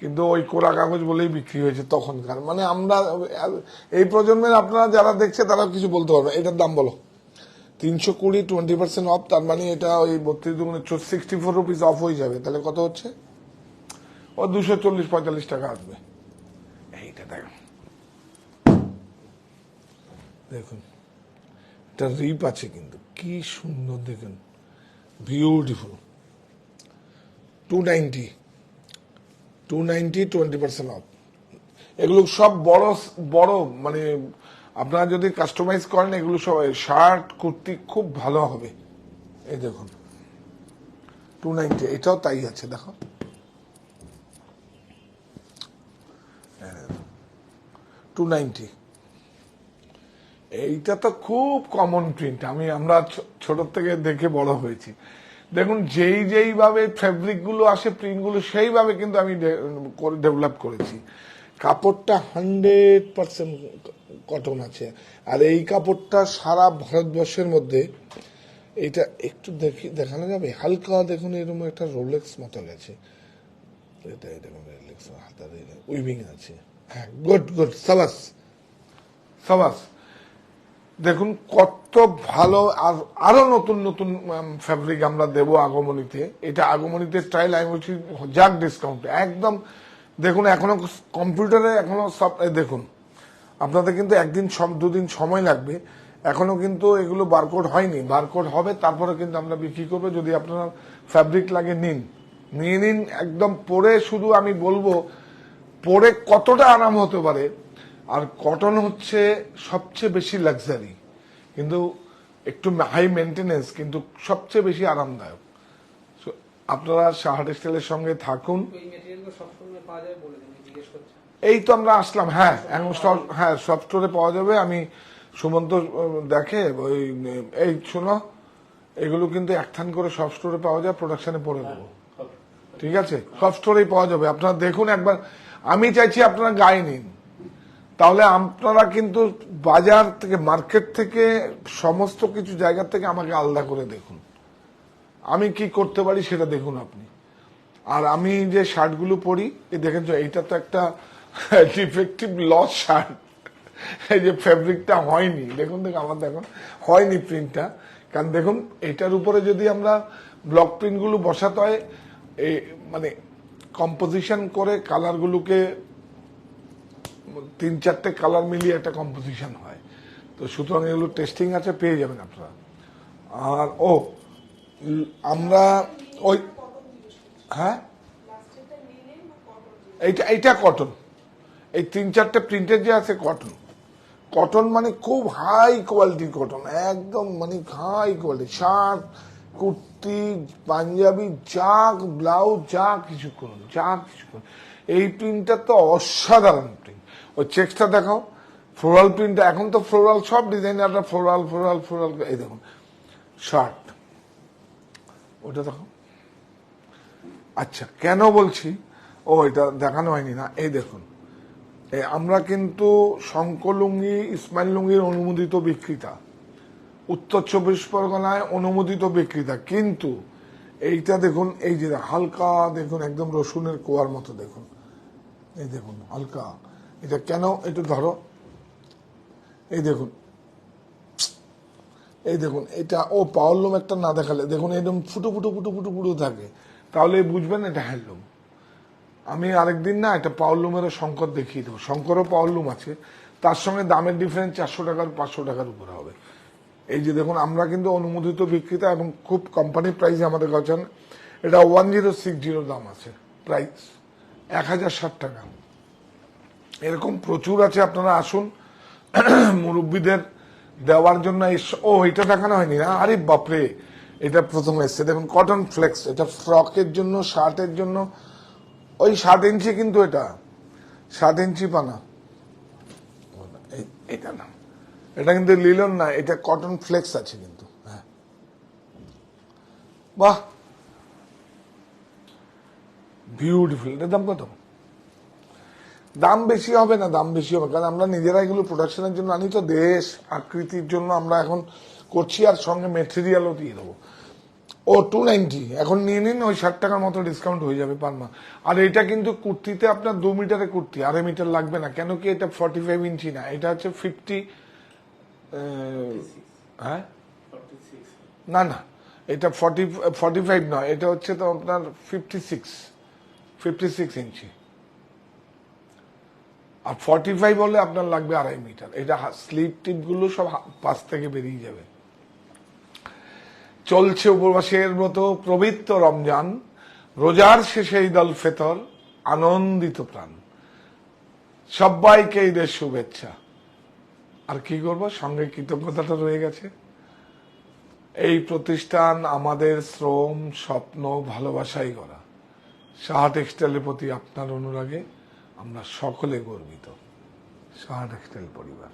কিন্তু ওই কোরা কাগজ বলেই বিক্রি হয়েছে তখনকার, মানে আমরা এই প্রজন্মের আপনারা যারা দেখছে তারা কিছু বলতে পারবে। এটার দাম বলো, 320, 20% অফ, তার মানে এটা ওই 32 দুগুণে 64 রুপিস অফ হয়ে যাবে, তাহলে কত হচ্ছে, ও 240-45 টাকা আসবে। এইটা দেখুন, দেখুন এটা রিপ আছে, কিন্তু কি সুন্দর, দেখুন বিউটিফুল, 290, 20% অফ। এগুলো সব বড় বড়, মানে আপনারা যদি কাস্টমাইজ করেন, এগুলো সব শার্ট কুর্তি খুব ভালো হবে। এই দেখুন 290, এটাও তাই আছে, দেখো 290। এইটা তো খুব কমন প্রিন্ট, আমরা ছোট থেকে দেখে বড় হয়েছি। দেখুন যেইভাবে ফেব্রিক গুলো আসে, প্রিন্ট গুলো সেইভাবে কিন্তু আমি ডেভেলপ করেছি। কাপড়টা 100% কটন আছে, আর এই কাপড়টা সারা ভারতবর্ষের মধ্যে, এইটা একটু দেখানো যাবে হালকা, দেখুন এরকম একটা রোলেক্স মতো গেছে, এটা এরকম রোলেক্স হাতার উইভিং আছে, হ্যাঁ গুড গুড, সাবাস সাবাস। দেখুন কত ভালো, আর আরো নতুন নতুন ফ্যাব্রিক আমরা দেবো আগমনীতে। এটা আগমনীতে স্টাইল, আমি বলছি যাক ডিসকাউন্ট একদম। দেখুন এখনো কম্পিউটারে এখনো সব, দেখুন আপনাদের কিন্তু দুদিন সময় লাগবে, এখনো কিন্তু এগুলো বারকোড হয়নি, বারকোড হবে, তারপরে কিন্তু আমরা বিক্রি করবো। যদি আপনার ফ্যাব্রিক লাগে নিয়ে নিন একদম, পরে শুধু আমি বলবো পরে কতটা আরাম হতে পারে। আর কটন হচ্ছে সবচেয়ে বেশি লাক্সারি, কিন্তু একটু হাই মেনটেনেন্স, কিন্তু সবচেয়ে বেশি আরামদায়ক। আপনারা সাহা টেক্সটাইলের সঙ্গে থাকুন। এই মেটেরিয়ালগুলো সবসময় পাওয়া যাবে বলে দিন, জিজ্ঞেস করছি। এই তো আমরা আসলাম, হ্যাঁ এখন স্টল, হ্যাঁ সব স্টোরে পাওয়া যাবে। আমি সুমন্ত দেখে ওই এই শোনো, এগুলো কিন্তু একথান করে সব স্টোরে পাওয়া যায়, প্রোডাকশনে পড়ে দেবো, ঠিক আছে? সব স্টোরেই পাওয়া যাবে, আপনারা দেখুন একবার। আমি চাইছি আপনারা গায়ে নিন, তাহলে আপনারা কিন্তু বাজার থেকে, মার্কেট থেকে, সমস্ত কিছু জায়গা থেকে আমাকে আলাদা করে দেখুন, আমি কি করতে পারি সেটা দেখুন আপনি। আর আমি যে শার্টগুলো পরি, এই দেখেন তো, এইটা তো একটা ডিফেক্টিভ লস শার্ট, এই যে ফেব্রিকটা হয়নি, দেখুন দেখুন আমার, দেখুন হয়নি প্রিন্টটা। কারণ দেখুন এটার উপরে যদি আমরা ব্লক প্রিন্টগুলো বসাতে হয়, এই মানে কম্পোজিশন করে কালারগুলোকে 3-4টে কালার মিলিয়ে একটা কম্পোজিশন হয়, তো সুতরাং এগুলো টেস্টিং আছে, পেয়ে যাবেন আপনারা। আর আমরা ওই, হ্যাঁ লাস্টেরটা লিনেন বা কটন? এইটা কটন, এই 3-4টে প্রিন্টের যে আছে কটন। কটন মানে খুব হাই কোয়ালিটির কটন, একদম মানে high quality. Shirt, kurti, Punjabi, যা ব্লাউজ, যা কিছু করুন, যা কিছু করুন, এই প্রিন্টটা তো অসাধারণ প্রিন্ট। ওই চেক্সটা দেখাও, ফ্লোরাল প্রিন্টটা, এখন তো ফ্লোরাল সব ডিজাইনাররা ফ্লোরাল ফ্লোরাল ফ্লোরাল, এই দেখুন শার্ট, ওটা দেখো। আচ্ছা কেন বলছি, ও এটা দেখানো হয়নি না, এই দেখুন, আমরা কিন্তু শঙ্করলুঙ্গি, ইসমাইল লুঙ্গির অনুমোদিত বিক্রেতা, উত্তর 24 পরগনায় অনুমোদিত বিক্রেতা, কিন্তু এইটা দেখুন, এই যে হালকা দেখুন, একদম রসুনের কোয়ার মতো দেখুন, এই দেখুন হালকা, এটা কেন, একটু ধরো, এই দেখুন, এই দেখুন এটা, ও পাওয়ারলুম একটা না দেখালে দেখুন, একদম ফুটো ফুটো ফুটো ফুটো ফুটো থাকে, তাহলে বুঝবেন এটা হ্যান্ডলুম। আমি আরেকদিন না একটা পাওয়ারলুমেরও শঙ্কর দেখিয়ে দেবো, শঙ্করও পাওয়ারলুম আছে, তার সঙ্গে দামের ডিফারেন্স 400 টাকার 500 টাকার উপরে হবে। এই যে দেখুন, আমরা কিন্তু অনুমোদিত বিক্রেতা এবং খুব কোম্পানি প্রাইসে আমাদের কাছে, এটা 1060 দাম আছে, প্রাইস 1060 টাকা। এরকম প্রচুর আছে, আপনারা আসুন মুরব্বীদের দেওয়ার জন্য। ও এটা দেখানো হয়নি না, আরে বাপরে, এটা প্রথম এসছে দেখুন, কটন ফ্লেক্স, এটা ফ্রকের জন্য, শার্টের জন্য, ওই 7 ইঞ্চি, কিন্তু এটা 7 ইঞ্চি পানা, এটা না, এটা কিন্তু লিলন না, এটা কটন ফ্লেক্স আছে কিন্তু, হ্যাঁ বাহ বিউটিফুল। এটার দাম কত? দাম বেশি হবে না, দাম বেশি হবে, কারণ আমরা নিজেরা এগুলো প্রোডাকশনের জন্য আনি, তো দেশ আকৃতির জন্য আমরা এখন করছি, আর সঙ্গে মেটেরিয়ালও দিয়ে দেবো। ও 290 এখন নিয়ে নিন, ওই 60 টাকার মতো ডিসকাউন্ট হয়ে যাবে পার মাস। আর এটা কিন্তু কুর্তিতে আপনার 2 মিটারের কুর্তি, 2.5 মিটার লাগবে না, কেন কি এটা 45 ইঞ্চি না, এটা হচ্ছে 50, হ্যাঁ না না, এটা 45 নয়, এটা হচ্ছে তো আপনার 56 ইঞ্চি, আর 45 হলে আপনার লাগবে 2.5 মিটার। এটা স্লিপ টিপ গুলো সব পাশ থেকে বেরিয়ে যাবে। চলছে উপবাসের মতো পবিত্র রমজান, রোজার শেষে ঈদ আল ফিতর, আনন্দিত প্রাণ, সবাইকে ঈদের শুভেচ্ছা। আর কি করবো, সঙ্গে কৃতজ্ঞতাটা রয়ে গেছে। এই প্রতিষ্ঠান আমাদের শ্রম, স্বপ্ন, ভালোবাসাই করা। সাহা টেক্সটাইলের প্রতি আপনার অনুরাগে আমরা সকলে গর্বিত। সাহা টেক্সটাইল পরিবার।